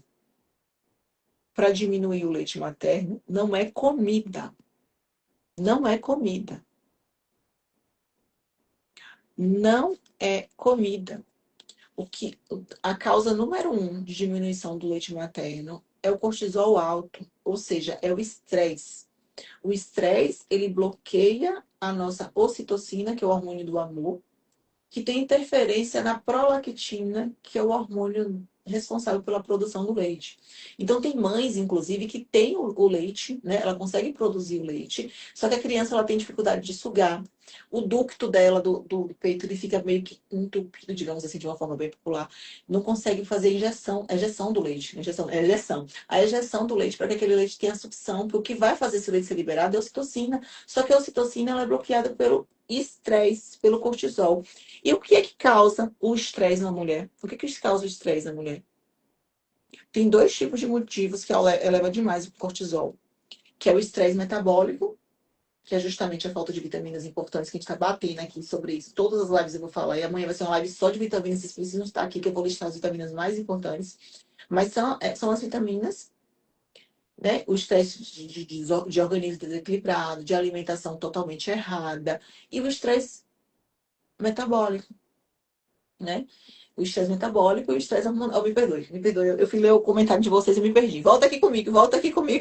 para diminuir o leite materno não é comida. Não é comida. Não é comida. A causa número um de diminuição do leite materno é o cortisol alto, ou seja, é o estresse. O estresse, ele bloqueia a nossa ocitocina, que é o hormônio do amor, que tem interferência na prolactina, que é o hormônio responsável pela produção do leite. Então, tem mães, inclusive, que têm o leite, né? Ela consegue produzir o leite, só que a criança ela tem dificuldade de sugar. O ducto dela, do peito, ele fica meio que entupido, digamos assim, de uma forma bem popular. Não consegue fazer injeção, ejeção do leite. Ejeção. A ejeção do leite, para que aquele leite tenha sucção, porque o que vai fazer esse leite ser liberado é a ocitocina. Só que a ocitocina ela é bloqueada pelo estresse, pelo cortisol. E o que é que causa o estresse na mulher? O que é que causa o estresse na mulher? Tem dois tipos de motivos que eleva demais o cortisol, que é o estresse metabólico, que é justamente a falta de vitaminas importantes, que a gente está batendo aqui sobre isso. Todas as lives eu vou falar, e amanhã vai ser uma live só de vitaminas, vocês precisam estar aqui, que eu vou listar as vitaminas mais importantes. Mas são as vitaminas, né? O estresse de organismo desequilibrado, de alimentação totalmente errada, e o estresse metabólico, né? O estresse metabólico e o estresse hormonal. Oh, me perdoe, eu fui ler o comentário de vocês e me perdi. Volta aqui comigo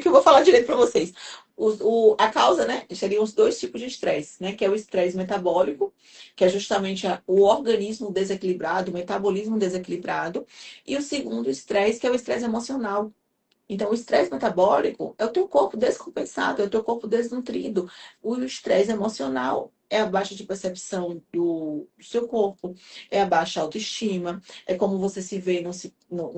que eu vou falar direito para vocês. A causa, né, seriam os dois tipos de estresse, né, que é o estresse metabólico, que é justamente o organismo desequilibrado, o metabolismo desequilibrado, e o segundo estresse, que é o estresse emocional. Então, o estresse metabólico é o teu corpo descompensado, é o teu corpo desnutrido. O estresse emocional é a baixa de percepção do seu corpo, é a baixa autoestima, é como você se vê, não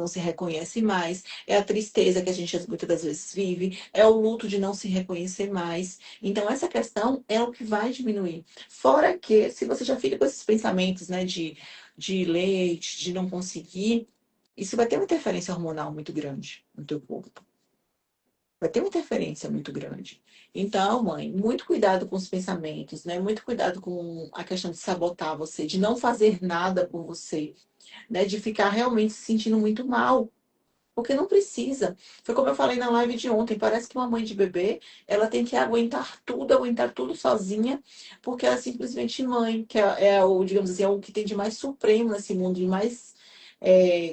se reconhece mais, é a tristeza que a gente muitas das vezes vive, é o luto de não se reconhecer mais. Então, essa questão é o que vai diminuir. Fora que, se você já fica com esses pensamentos, né, de leite, de não conseguir, isso vai ter uma interferência hormonal muito grande no teu corpo. Vai ter uma interferência muito grande. Então, mãe, muito cuidado com os pensamentos, né? Muito cuidado com a questão de sabotar você, de não fazer nada por você, né? De ficar realmente se sentindo muito mal. Porque não precisa. Foi como eu falei na live de ontem. Parece que uma mãe de bebê, ela tem que aguentar tudo sozinha, porque ela é simplesmente mãe, que é o, digamos assim, é o que tem de mais supremo nesse mundo, de mais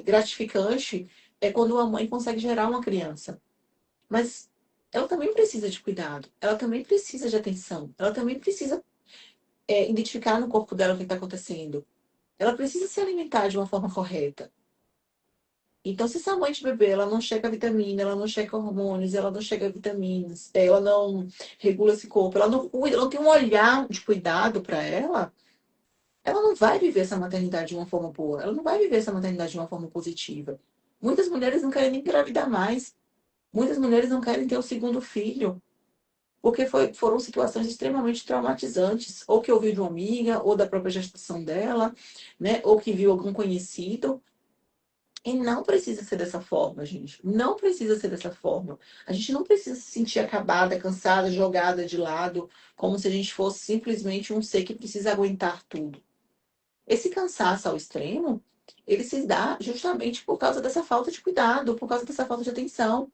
gratificante, é quando uma mãe consegue gerar uma criança. Mas ela também precisa de cuidado, ela também precisa de atenção, ela também precisa identificar no corpo dela o que está acontecendo. Ela precisa se alimentar de uma forma correta. Então, se essa mãe de bebê, ela não checa vitamina, ela não checa hormônios, ela não checa vitaminas, ela não regula esse corpo, ela não cuida, ela não tem um olhar de cuidado para ela não vai viver essa maternidade de uma forma boa, ela não vai viver essa maternidade de uma forma positiva. Muitas mulheres não querem nem engravidar mais, muitas mulheres não querem ter o segundo filho, porque foram situações extremamente traumatizantes, ou que ouviu de uma amiga, ou da própria gestação dela, né? Ou que viu algum conhecido. E não precisa ser dessa forma, gente. Não precisa ser dessa forma. A gente não precisa se sentir acabada, cansada, jogada de lado, como se a gente fosse simplesmente um ser que precisa aguentar tudo. Esse cansaço ao extremo, ele se dá justamente por causa dessa falta de cuidado, por causa dessa falta de atenção.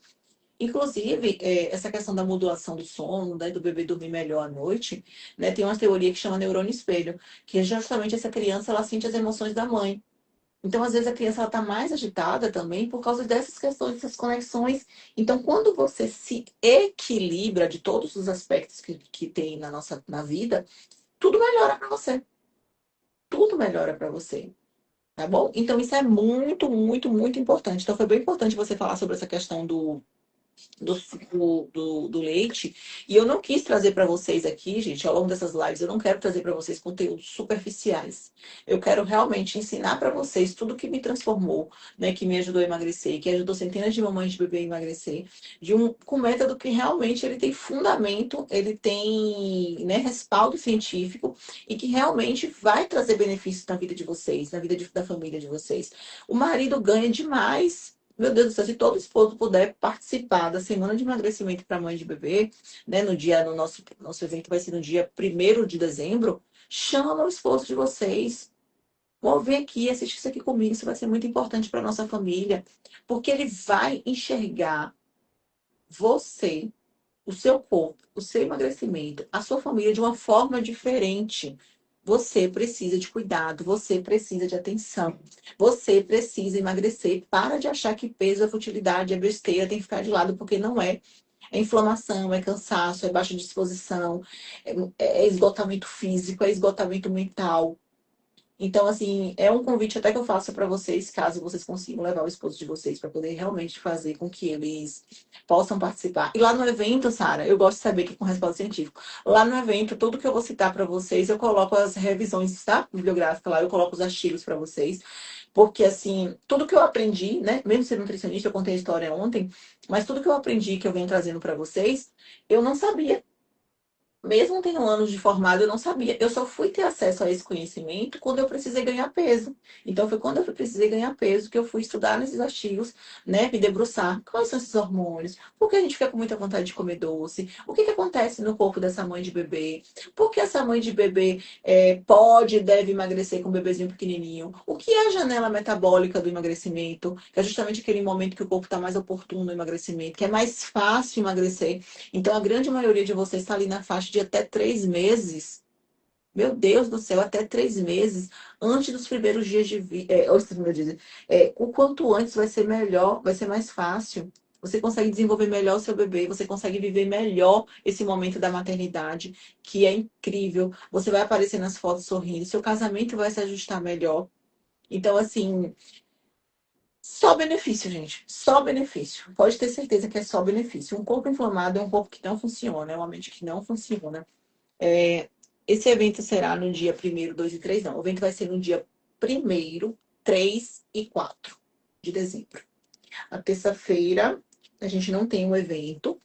Inclusive, essa questão da modulação do sono, né, do bebê dormir melhor à noite, né, tem uma teoria que chama neurônio espelho, que é justamente essa criança, ela sente as emoções da mãe. Então, às vezes, a criança está mais agitada também por causa dessas questões, dessas conexões. Então, quando você se equilibra de todos os aspectos que tem na vida, tudo melhora para você. Tudo melhora para você. Tá bom? Então, isso é muito, muito, muito importante. Então, foi bem importante você falar sobre essa questão do leite. E eu não quis trazer para vocês aqui, gente, ao longo dessas lives, eu não quero trazer para vocês conteúdos superficiais. Eu quero realmente ensinar para vocês tudo que me transformou, né, que me ajudou a emagrecer, que ajudou centenas de mamães de bebê a emagrecer, com método que realmente ele tem fundamento, ele tem, né, respaldo científico e que realmente vai trazer benefícios na vida de vocês, na vida da família de vocês. O marido ganha demais. Meu Deus do céu, se todo esposo puder participar da semana de emagrecimento para mãe de bebê, né, no nosso evento vai ser no dia 1º de dezembro, chama o esposo de vocês. vem aqui, assiste isso aqui comigo, isso vai ser muito importante para nossa família, porque ele vai enxergar você, o seu corpo, o seu emagrecimento, a sua família de uma forma diferente. Você precisa de cuidado, você precisa de atenção, você precisa emagrecer. Para de achar que peso é futilidade, é besteira, tem que ficar de lado, porque não é. É inflamação, é cansaço, é baixa disposição, é esgotamento físico, é esgotamento mental. Então, assim, é um convite até que eu faço para vocês, caso vocês consigam levar o esposo de vocês para poder realmente fazer com que eles possam participar. E lá no evento, Sara, eu gosto de saber que com respaldo científico. Lá no evento, tudo que eu vou citar para vocês, eu coloco as revisões, tá? Bibliográficas lá, eu coloco os artigos para vocês. Porque, assim, tudo que eu aprendi, né? Mesmo sendo nutricionista, eu contei a história ontem, mas tudo que eu aprendi, que eu venho trazendo para vocês, eu não sabia. Mesmo tendo anos de formado, eu não sabia. Eu só fui ter acesso a esse conhecimento quando eu precisei ganhar peso. Então, foi quando eu precisei ganhar peso que eu fui estudar nesses artigos, né? Me debruçar. Quais são esses hormônios? Por que a gente fica com muita vontade de comer doce? O que que acontece no corpo dessa mãe de bebê? Por que essa mãe de bebê pode e deve emagrecer com um bebezinho pequenininho? O que é a janela metabólica do emagrecimento? Que é justamente aquele momento que o corpo está mais oportuno no emagrecimento, que é mais fácil emagrecer. Então, a grande maioria de vocês está ali na faixa de até 3 meses. Meu Deus do céu, até 3 meses antes dos primeiros dias de vida. O quanto antes vai ser melhor, vai ser mais fácil. Você consegue desenvolver melhor o seu bebê, você consegue viver melhor esse momento da maternidade, que é incrível. Você vai aparecer nas fotos sorrindo, seu casamento vai se ajustar melhor. Então, assim, só benefício, gente. Só benefício. Pode ter certeza que é só benefício. Um corpo inflamado é um corpo que não funciona, é uma mente que não funciona. É, esse evento será no dia 1º, 2 e 3, não. O evento vai ser no dia 1º, 3 e 4 de dezembro. A terça-feira, a gente não tem um evento.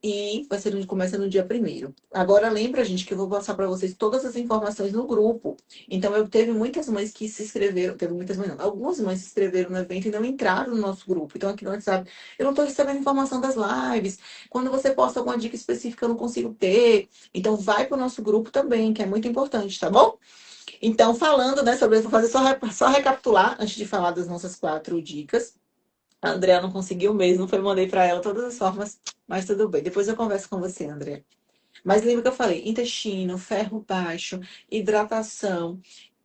E vai ser, começa no dia 1º. Agora lembra, gente, que eu vou passar para vocês todas as informações no grupo. Então, eu teve muitas mães que se inscreveram, teve muitas mães não, algumas mães se inscreveram no evento e não entraram no nosso grupo. Então, aqui no WhatsApp, eu não estou recebendo informação das lives. Quando você posta alguma dica específica, eu não consigo ter. Então, vai para o nosso grupo também, que é muito importante, tá bom? Então, falando, né, sobre isso, vou fazer só recapitular, antes de falar das nossas 4 dicas. A Andrea não conseguiu mesmo, foi mandei para ela todas as formas, mas tudo bem. Depois eu converso com você, Andrea. Mas lembra que eu falei, intestino, ferro baixo, hidratação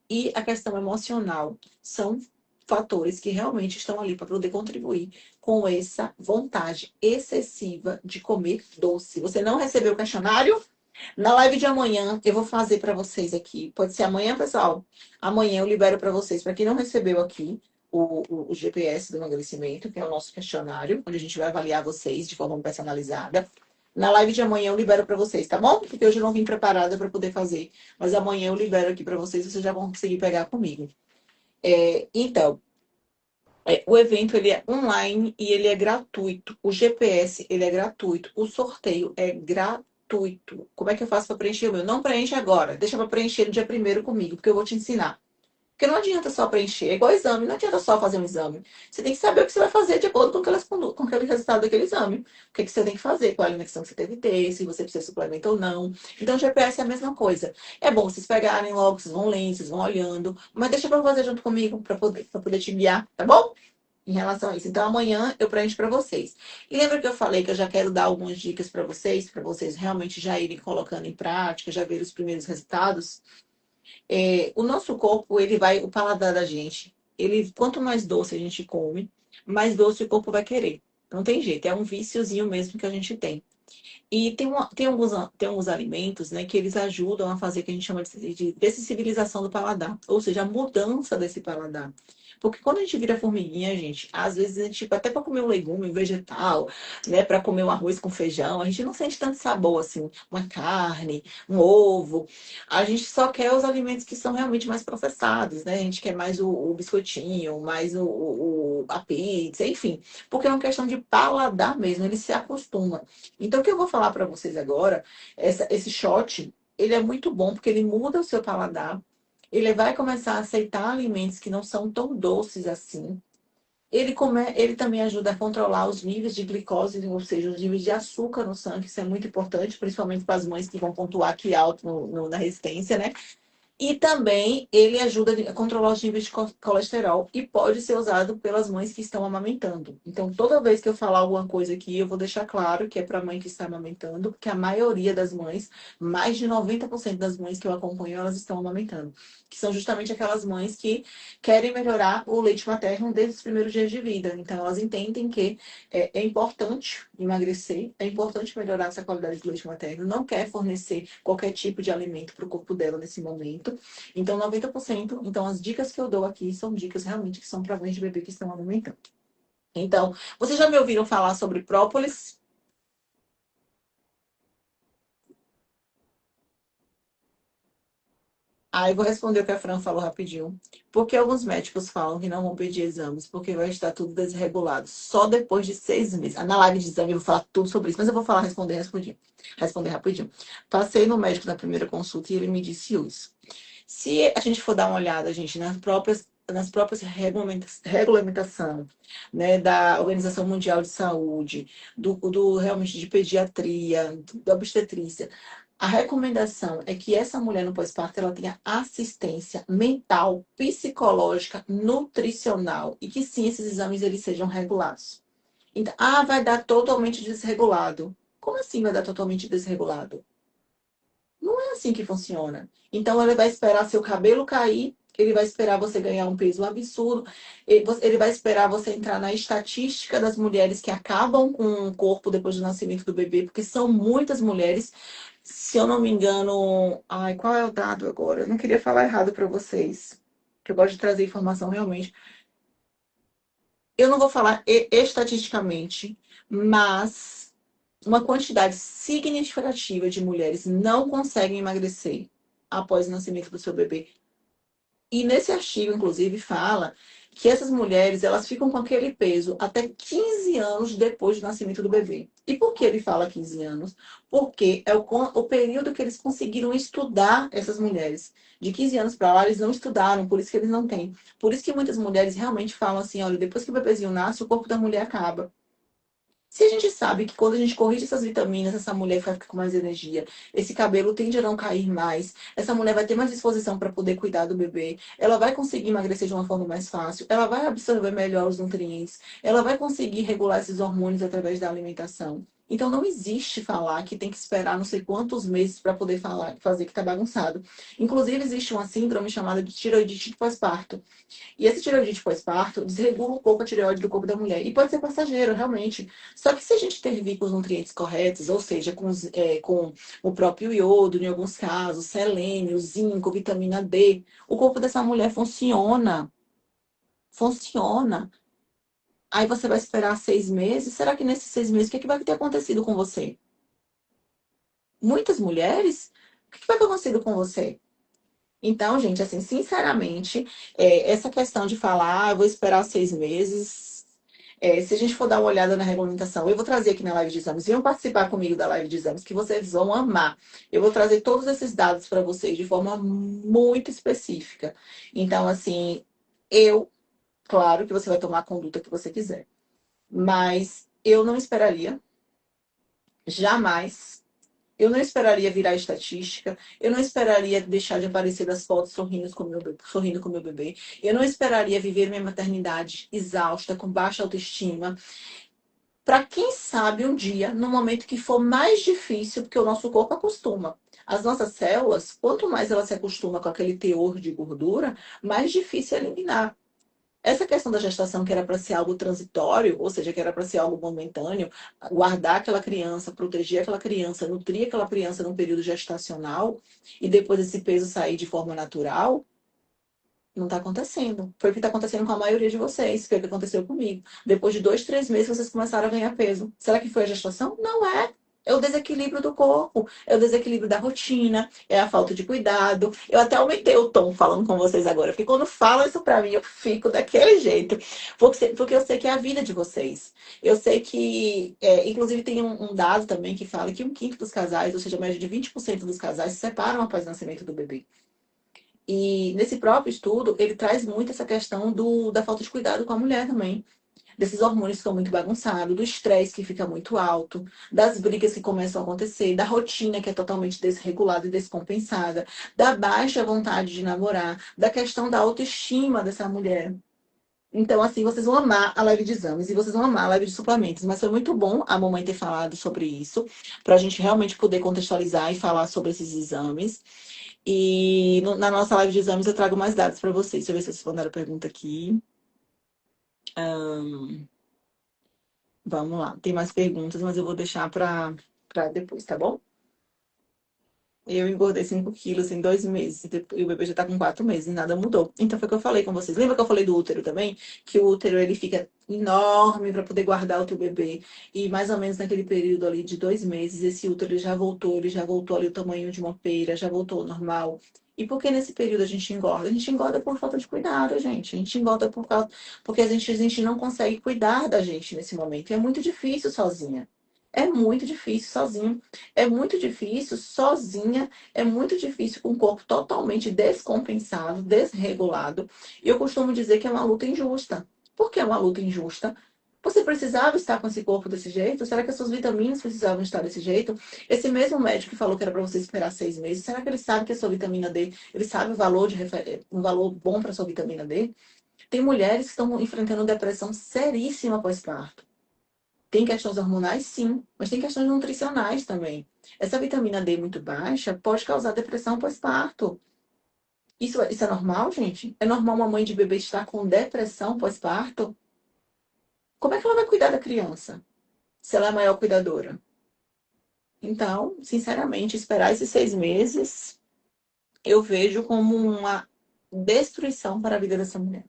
e a questão emocional são fatores que realmente estão ali para poder contribuir com essa vontade excessiva de comer doce. Você não recebeu o questionário? Na live de amanhã eu vou fazer para vocês aqui. Pode ser amanhã, pessoal? Amanhã eu libero para vocês. Para quem não recebeu aqui o GPS do emagrecimento, que é o nosso questionário, onde a gente vai avaliar vocês de forma personalizada. Na live de amanhã eu libero para vocês, tá bom? Porque hoje eu não vim preparada para poder fazer. Mas amanhã eu libero aqui para vocês, vocês já vão conseguir pegar comigo. Então, o evento ele é online e ele é gratuito. O GPS ele é gratuito. O sorteio é gratuito. Como é que eu faço para preencher o meu? Não preenche agora. Deixa para preencher no dia 1º comigo, porque eu vou te ensinar. Porque não adianta só preencher. É igual exame. Não adianta só fazer um exame. Você tem que saber o que você vai fazer de acordo com aquele resultado daquele exame. O que, que você tem que fazer, qual a alimentação que você deve ter, se você precisa de suplemento ou não. Então, o GPS é a mesma coisa. É bom vocês pegarem logo, vocês vão lendo, vocês vão olhando. Mas deixa para fazer junto comigo, para poder te guiar, tá bom? Em relação a isso. Então, amanhã eu preencho para vocês. E lembra que eu falei que eu já quero dar algumas dicas para vocês realmente já irem colocando em prática, já ver os primeiros resultados? O nosso corpo, ele vai, o paladar da gente, ele, quanto mais doce a gente come, mais doce o corpo vai querer. Não tem jeito, é um viciozinho mesmo que a gente tem. E tem alguns alimentos, né, que eles ajudam a fazer o que a gente chama de dessensibilização do paladar, ou seja, a mudança desse paladar. Porque quando a gente vira formiguinha, gente, às vezes a gente, tipo, até para comer um legume, um vegetal, né, para comer um arroz com feijão, a gente não sente tanto sabor assim, uma carne, um ovo. A gente só quer os alimentos que são realmente mais processados, né? A gente quer mais o biscoitinho, mais a pizza, enfim. Porque é uma questão de paladar mesmo, ele se acostuma. Então, o que eu vou falar para vocês agora, esse shot, ele é muito bom porque ele muda o seu paladar. Ele vai começar a aceitar alimentos que não são tão doces assim. Ele também ajuda a controlar os níveis de glicose, ou seja, os níveis de açúcar no sangue. Isso é muito importante, principalmente para as mães que vão pontuar aqui alto na resistência, né? E também ele ajuda a controlar os níveis de colesterol e pode ser usado pelas mães que estão amamentando. Então, toda vez que eu falar alguma coisa aqui, eu vou deixar claro que é para a mãe que está amamentando, porque a maioria das mães, mais de 90% das mães que eu acompanho, elas estão amamentando. Que são justamente aquelas mães que querem melhorar o leite materno desde os primeiros dias de vida. Então, elas entendem que é importante emagrecer, é importante melhorar essa qualidade do leite materno, não quer fornecer qualquer tipo de alimento para o corpo dela nesse momento. Então, 90%. Então, as dicas que eu dou aqui são dicas realmente que são para mães de bebê que estão amamentando. Então, vocês já me ouviram falar sobre própolis? Aí vou responder o que a Fran falou rapidinho. Porque alguns médicos falam que não vão pedir exames, porque vai estar tudo desregulado. Só depois de 6 meses. Na live de exame eu vou falar tudo sobre isso, mas eu vou falar, responder rapidinho. Passei no médico na primeira consulta e ele me disse isso. Se a gente for dar uma olhada, gente, nas próprias regulamentação, né, da Organização Mundial de Saúde, do realmente de pediatria, da obstetrícia, a recomendação é que essa mulher no pós-parto ela tenha assistência mental, psicológica, nutricional e que sim, esses exames eles sejam regulados. Então, vai dar totalmente desregulado. Como assim vai dar totalmente desregulado? Não é assim que funciona. Então, ele vai esperar seu cabelo cair, ele vai esperar você ganhar um peso absurdo, ele vai esperar você entrar na estatística das mulheres que acabam com o corpo depois do nascimento do bebê, porque são muitas mulheres. Se eu não me engano, ai, qual é o dado agora? Eu não queria falar errado para vocês, que eu gosto de trazer informação realmente. Eu não vou falar estatisticamente, mas uma quantidade significativa de mulheres não conseguem emagrecer após o nascimento do seu bebê. E nesse artigo, inclusive, fala que essas mulheres elas ficam com aquele peso até 15 anos depois do nascimento do bebê. E por que ele fala 15 anos? Porque é o período que eles conseguiram estudar essas mulheres. De 15 anos para lá, eles não estudaram, por isso que eles não têm. Por isso que muitas mulheres realmente falam assim: olha, depois que o bebezinho nasce, o corpo da mulher acaba. Se a gente sabe que quando a gente corrige essas vitaminas, essa mulher vai ficar com mais energia, esse cabelo tende a não cair mais, essa mulher vai ter mais disposição para poder cuidar do bebê, ela vai conseguir emagrecer de uma forma mais fácil, ela vai absorver melhor os nutrientes, ela vai conseguir regular esses hormônios através da alimentação. Então não existe falar que tem que esperar não sei quantos meses para poder fazer que está bagunçado. Inclusive existe uma síndrome chamada de tiroidite pós-parto. E esse tireoidite pós-parto desregula um pouco a tireoide do corpo da mulher. E pode ser passageiro, realmente. Só que se a gente intervir com os nutrientes corretos, ou seja, com o próprio iodo, em alguns casos, selênio, zinco, vitamina D, o corpo dessa mulher funciona. Funciona. Aí você vai esperar 6 meses. Será que nesses 6 meses, o que vai ter acontecido com você? Muitas mulheres, o que vai ter acontecido com você? Então, gente, assim, sinceramente, essa questão de falar, eu vou esperar 6 meses, se a gente for dar uma olhada na regulamentação, eu vou trazer aqui na live de exames, venham participar comigo da live de exames, que vocês vão amar. Eu vou trazer todos esses dados para vocês de forma muito específica. Então, assim, claro que você vai tomar a conduta que você quiser, mas eu não esperaria, jamais. Eu não esperaria virar estatística. Eu não esperaria deixar de aparecer das fotos sorrindo com meu bebê. Eu não esperaria viver minha maternidade exausta, com baixa autoestima. Para quem sabe um dia, no momento que for mais difícil, porque o nosso corpo acostuma. As nossas células, quanto mais ela se acostuma com aquele teor de gordura, mais difícil é eliminar. Essa questão da gestação, que era para ser algo transitório, ou seja, que era para ser algo momentâneo, guardar aquela criança, proteger aquela criança, nutrir aquela criança num período gestacional e depois esse peso sair de forma natural, não está acontecendo. Foi o que está acontecendo com a maioria de vocês, foi o que aconteceu comigo. Depois de 2, 3 meses, vocês começaram a ganhar peso. Será que foi a gestação? Não é. É o desequilíbrio do corpo, é o desequilíbrio da rotina, é a falta de cuidado. Eu até aumentei o tom falando com vocês agora, porque quando falam isso pra mim, eu fico daquele jeito. Porque eu sei que é a vida de vocês. Eu sei que, inclusive, tem um dado também que fala que 1/5 dos casais, ou seja, mais de 20% dos casais, se separam após o nascimento do bebê. E nesse próprio estudo, ele traz muito essa questão da falta de cuidado com a mulher também. desses hormônios que estão muito bagunçados, do estresse que fica muito alto, das brigas que começam a acontecer, da rotina que é totalmente desregulada e descompensada, da baixa vontade de namorar, da questão da autoestima dessa mulher. Então, assim, vocês vão amar a live de exames e vocês vão amar a live de suplementos. Mas foi muito bom a mamãe ter falado sobre isso, para a gente realmente poder contextualizar e falar sobre esses exames. E na nossa live de exames eu trago mais dados para vocês. Deixa eu ver se vocês responderam a pergunta aqui. Vamos lá. Tem mais perguntas, mas eu vou deixar para depois, tá bom? Eu engordei 5 quilos em 2 meses. E o bebê já tá com 4 meses e nada mudou. Então foi o que eu falei com vocês. Lembra que eu falei do útero também? Que o útero ele fica enorme para poder guardar o teu bebê. E mais ou menos naquele período ali de 2 meses, esse útero ele já voltou ali o tamanho de uma pera, já voltou ao normal. E por que nesse período a gente engorda? A gente engorda por falta de cuidado, gente. A gente engorda por causa... porque a gente não consegue cuidar da gente nesse momento. E é muito difícil sozinha. É muito difícil sozinho. É muito difícil sozinha. É muito difícil com o corpo totalmente descompensado, desregulado. E eu costumo dizer que é uma luta injusta. Por que é uma luta injusta? Você precisava estar com esse corpo desse jeito? Será que as suas vitaminas precisavam estar desse jeito? Esse mesmo médico que falou que era para você esperar 6 meses, será que ele sabe que a sua vitamina D, ele sabe o valor um valor bom para a sua vitamina D? Tem mulheres que estão enfrentando depressão seríssima pós-parto. Tem questões hormonais, sim, mas tem questões nutricionais também. Essa vitamina D muito baixa pode causar depressão pós-parto. Isso é normal, gente? É normal uma mãe de bebê estar com depressão pós-parto? Como é que ela vai cuidar da criança? Se ela é a maior cuidadora? Então, sinceramente, esperar esses 6 meses, eu vejo como uma destruição para a vida dessa mulher.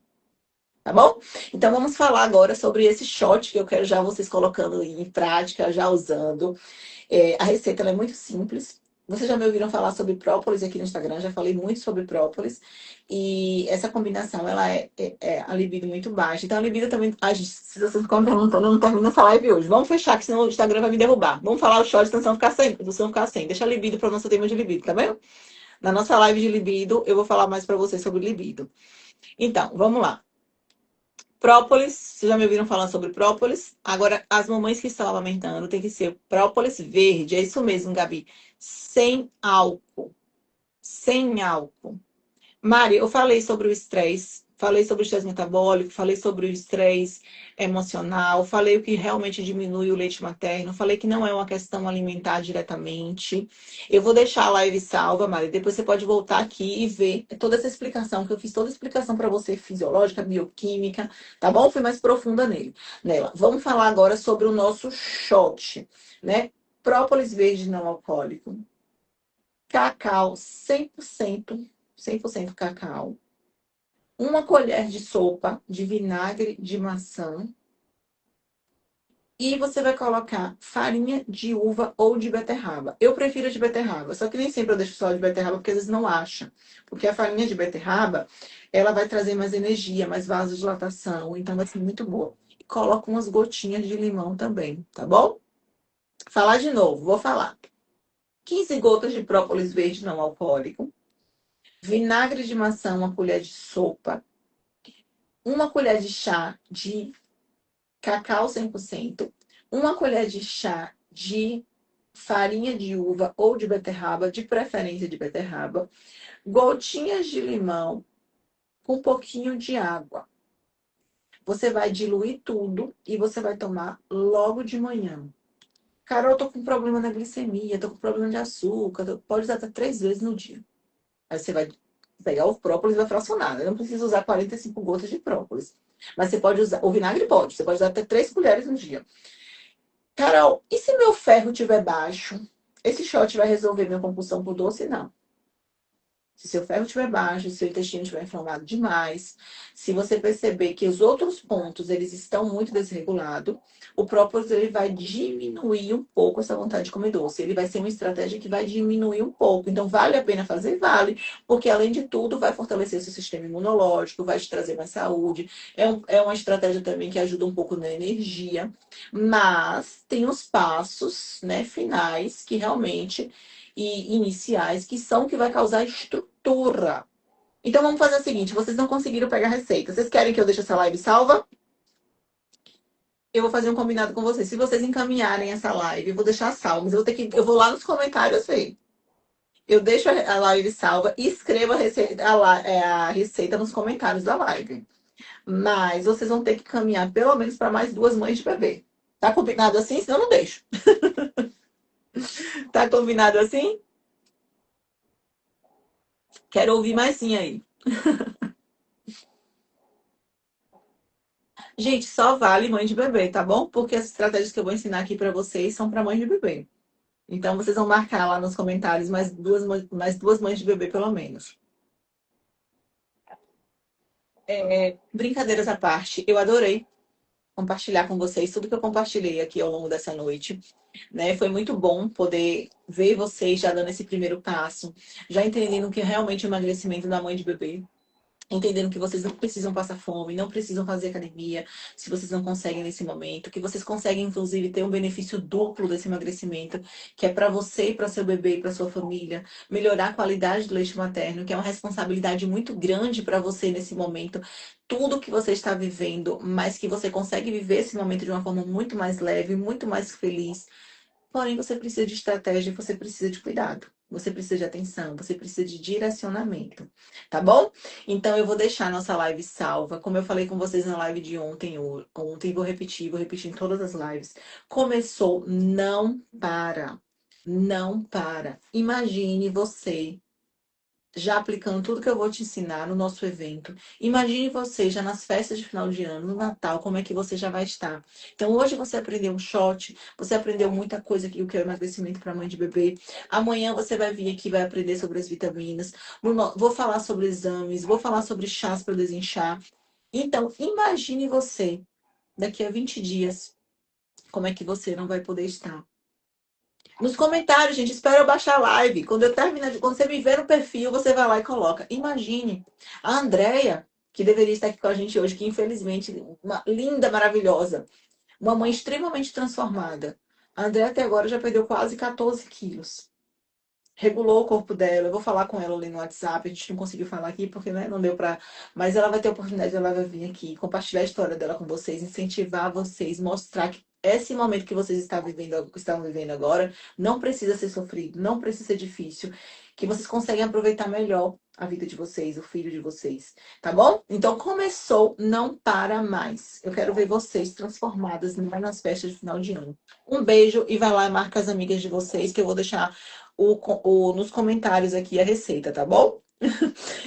Tá bom? Então vamos falar agora sobre esse shot que eu quero já vocês colocando em prática, já usando. A receita ela é muito simples. Vocês já me ouviram falar sobre própolis aqui no Instagram, já falei muito sobre própolis. E essa combinação, ela é a libido muito baixa. Então, a libido também... Ai, gente, se vocês ficam me perguntando, eu não termino essa live hoje. Vamos fechar, que senão o Instagram vai me derrubar. Vamos falar o shot, então vocês vão ficar sem. Vocês vão ficar sem. Deixa a libido para o nosso tema de libido, tá vendo? Na nossa live de libido, eu vou falar mais para vocês sobre libido. Então, vamos lá. Própolis, vocês já me ouviram falar sobre própolis? Agora, as mamães que estão amamentando tem que ser própolis verde, é isso mesmo, Gabi. Sem álcool. Sem álcool. Mari, eu falei sobre o estresse, falei sobre o estresse metabólico, falei sobre o estresse emocional, falei o que realmente diminui o leite materno, falei que não é uma questão alimentar diretamente. Eu vou deixar a live salva, Mari, depois você pode voltar aqui e ver toda essa explicação, que eu fiz toda a explicação para você, fisiológica, bioquímica, tá bom? Fui mais profunda nela. Vamos falar agora sobre o nosso shot, né? Própolis verde não alcoólico, cacau 100% cacau, uma colher de sopa de vinagre de maçã e você vai colocar farinha de uva ou de beterraba. Eu prefiro a de beterraba, só que nem sempre eu deixo só a de beterraba porque às vezes não acha. Porque a farinha de beterraba, ela vai trazer mais energia, mais vasodilatação, então vai ser muito boa. E coloca umas gotinhas de limão também, tá bom? Falar de novo, vou falar. 15 gotas de própolis verde não alcoólico, vinagre de maçã, uma colher de sopa, uma colher de chá de cacau 100%, uma colher de chá de farinha de uva ou de beterraba, de preferência de beterraba, gotinhas de limão com um pouquinho de água. Você vai diluir tudo e você vai tomar logo de manhã. Carol, eu tô com problema na glicemia, tô com problema de açúcar, pode usar até 3 vezes no dia. Aí você vai pegar o própolis e vai fracionar, né? Não precisa usar 45 gotas de própolis. Mas você pode usar, o vinagre pode, você pode usar até 3 colheres no dia. Carol, e se meu ferro estiver baixo? Esse shot vai resolver minha compulsão por doce? Não. Se seu ferro estiver baixo, se seu intestino estiver inflamado demais, se você perceber que os outros pontos eles estão muito desregulados, o própolis ele vai diminuir um pouco essa vontade de comer doce. Ele vai ser uma estratégia que vai diminuir um pouco. Então, vale a pena fazer? Vale. Porque, além de tudo, vai fortalecer seu sistema imunológico, vai te trazer mais saúde. É uma estratégia também que ajuda um pouco na energia. Mas tem os passos, né, finais que realmente e iniciais, que são o que vai causar estrutura. Então vamos fazer o seguinte, vocês não conseguiram pegar a receita. Vocês querem que eu deixe essa live salva? Eu vou fazer um combinado com vocês. Se vocês encaminharem essa live, eu vou deixar salvo. Eu vou lá nos comentários ver. Eu deixo a live salva e escrevo a receita nos comentários da live. Mas vocês vão ter que caminhar pelo menos para mais duas mães de bebê. Tá combinado assim? Senão eu não deixo. Tá combinado assim? Quero ouvir mais sim aí. Gente, só vale mãe de bebê, tá bom? Porque as estratégias que eu vou ensinar aqui para vocês são para mãe de bebê. Então vocês vão marcar lá nos comentários mais duas mães de bebê, pelo menos. Brincadeiras à parte, eu adorei compartilhar com vocês tudo que eu compartilhei aqui ao longo dessa noite, né? Foi muito bom poder ver vocês já dando esse primeiro passo, já entendendo que realmente é o emagrecimento da mãe de bebê. Entendendo que vocês não precisam passar fome, não precisam fazer academia, se vocês não conseguem nesse momento, que vocês conseguem, inclusive, ter um benefício duplo desse emagrecimento, que é para você e para seu bebê e para sua família, melhorar a qualidade do leite materno, que é uma responsabilidade muito grande para você nesse momento, tudo que você está vivendo, mas que você consegue viver esse momento de uma forma muito mais leve, muito mais feliz. Porém, você precisa de estratégia, você precisa de cuidado, você precisa de atenção, você precisa de direcionamento, tá bom? Então, eu vou deixar a nossa live salva. Como eu falei com vocês na live de ontem vou repetir em todas as lives. Começou, não para. Não para. Imagine você já aplicando tudo que eu vou te ensinar no nosso evento. Imagine você já nas festas de final de ano, no Natal, como é que você já vai estar. Então, hoje você aprendeu um shot, você aprendeu muita coisa aqui, o que é o emagrecimento para mãe de bebê. Amanhã você vai vir aqui, vai aprender sobre as vitaminas. Vou falar sobre exames, vou falar sobre chás para desinchar. Então, imagine você daqui a 20 dias, como é que você não vai poder estar. Nos comentários, gente, espera eu baixar a live. Quando você me ver no perfil, você vai lá e coloca. Imagine a Andrea, que deveria estar aqui com a gente hoje, que infelizmente, uma linda, maravilhosa, uma mãe extremamente transformada. A Andrea até agora já perdeu quase 14 quilos. Regulou o corpo dela. Eu vou falar com ela ali no WhatsApp. A gente não conseguiu falar aqui porque, né, não deu pra. Mas ela vai ter a oportunidade, ela vai vir aqui compartilhar a história dela com vocês, incentivar vocês, mostrar que esse momento que vocês estão vivendo agora não precisa ser sofrido, não precisa ser difícil, que vocês conseguem aproveitar melhor a vida de vocês, o filho de vocês, tá bom? Então começou, não para mais. Eu quero ver vocês transformadas nas festas de final de ano. Um beijo e vai lá e marca as amigas de vocês que eu vou deixar nos comentários aqui a receita, tá bom?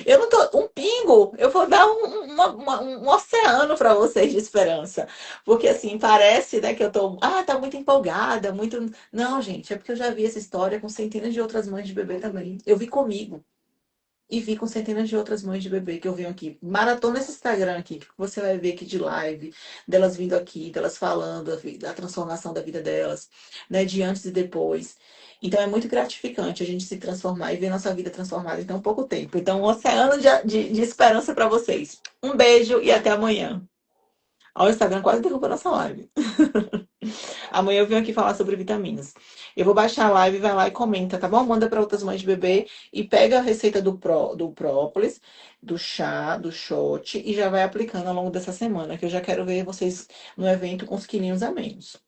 Eu não tô. Um pingo, eu vou dar um oceano para vocês de esperança. Porque assim, parece, né, que eu tô. Ah, tá muito empolgada, muito. Não, gente, é porque eu já vi essa história com centenas de outras mães de bebê também. Eu vi comigo. E vi com centenas de outras mães de bebê que eu venho aqui. Maratona esse Instagram aqui, que você vai ver aqui de live, delas vindo aqui, delas falando da transformação da vida delas, né? De antes e depois. Então é muito gratificante a gente se transformar e ver nossa vida transformada em tão pouco tempo. Então, um oceano de esperança para vocês. Um beijo e até amanhã. Ó, o Instagram quase derrubou nossa live. Amanhã eu venho aqui falar sobre vitaminas. Eu vou baixar a live, vai lá e comenta, tá bom? Manda para outras mães de bebê e pega a receita do própolis, do chá, do shot e já vai aplicando ao longo dessa semana, que eu já quero ver vocês no evento com os quilinhos a menos.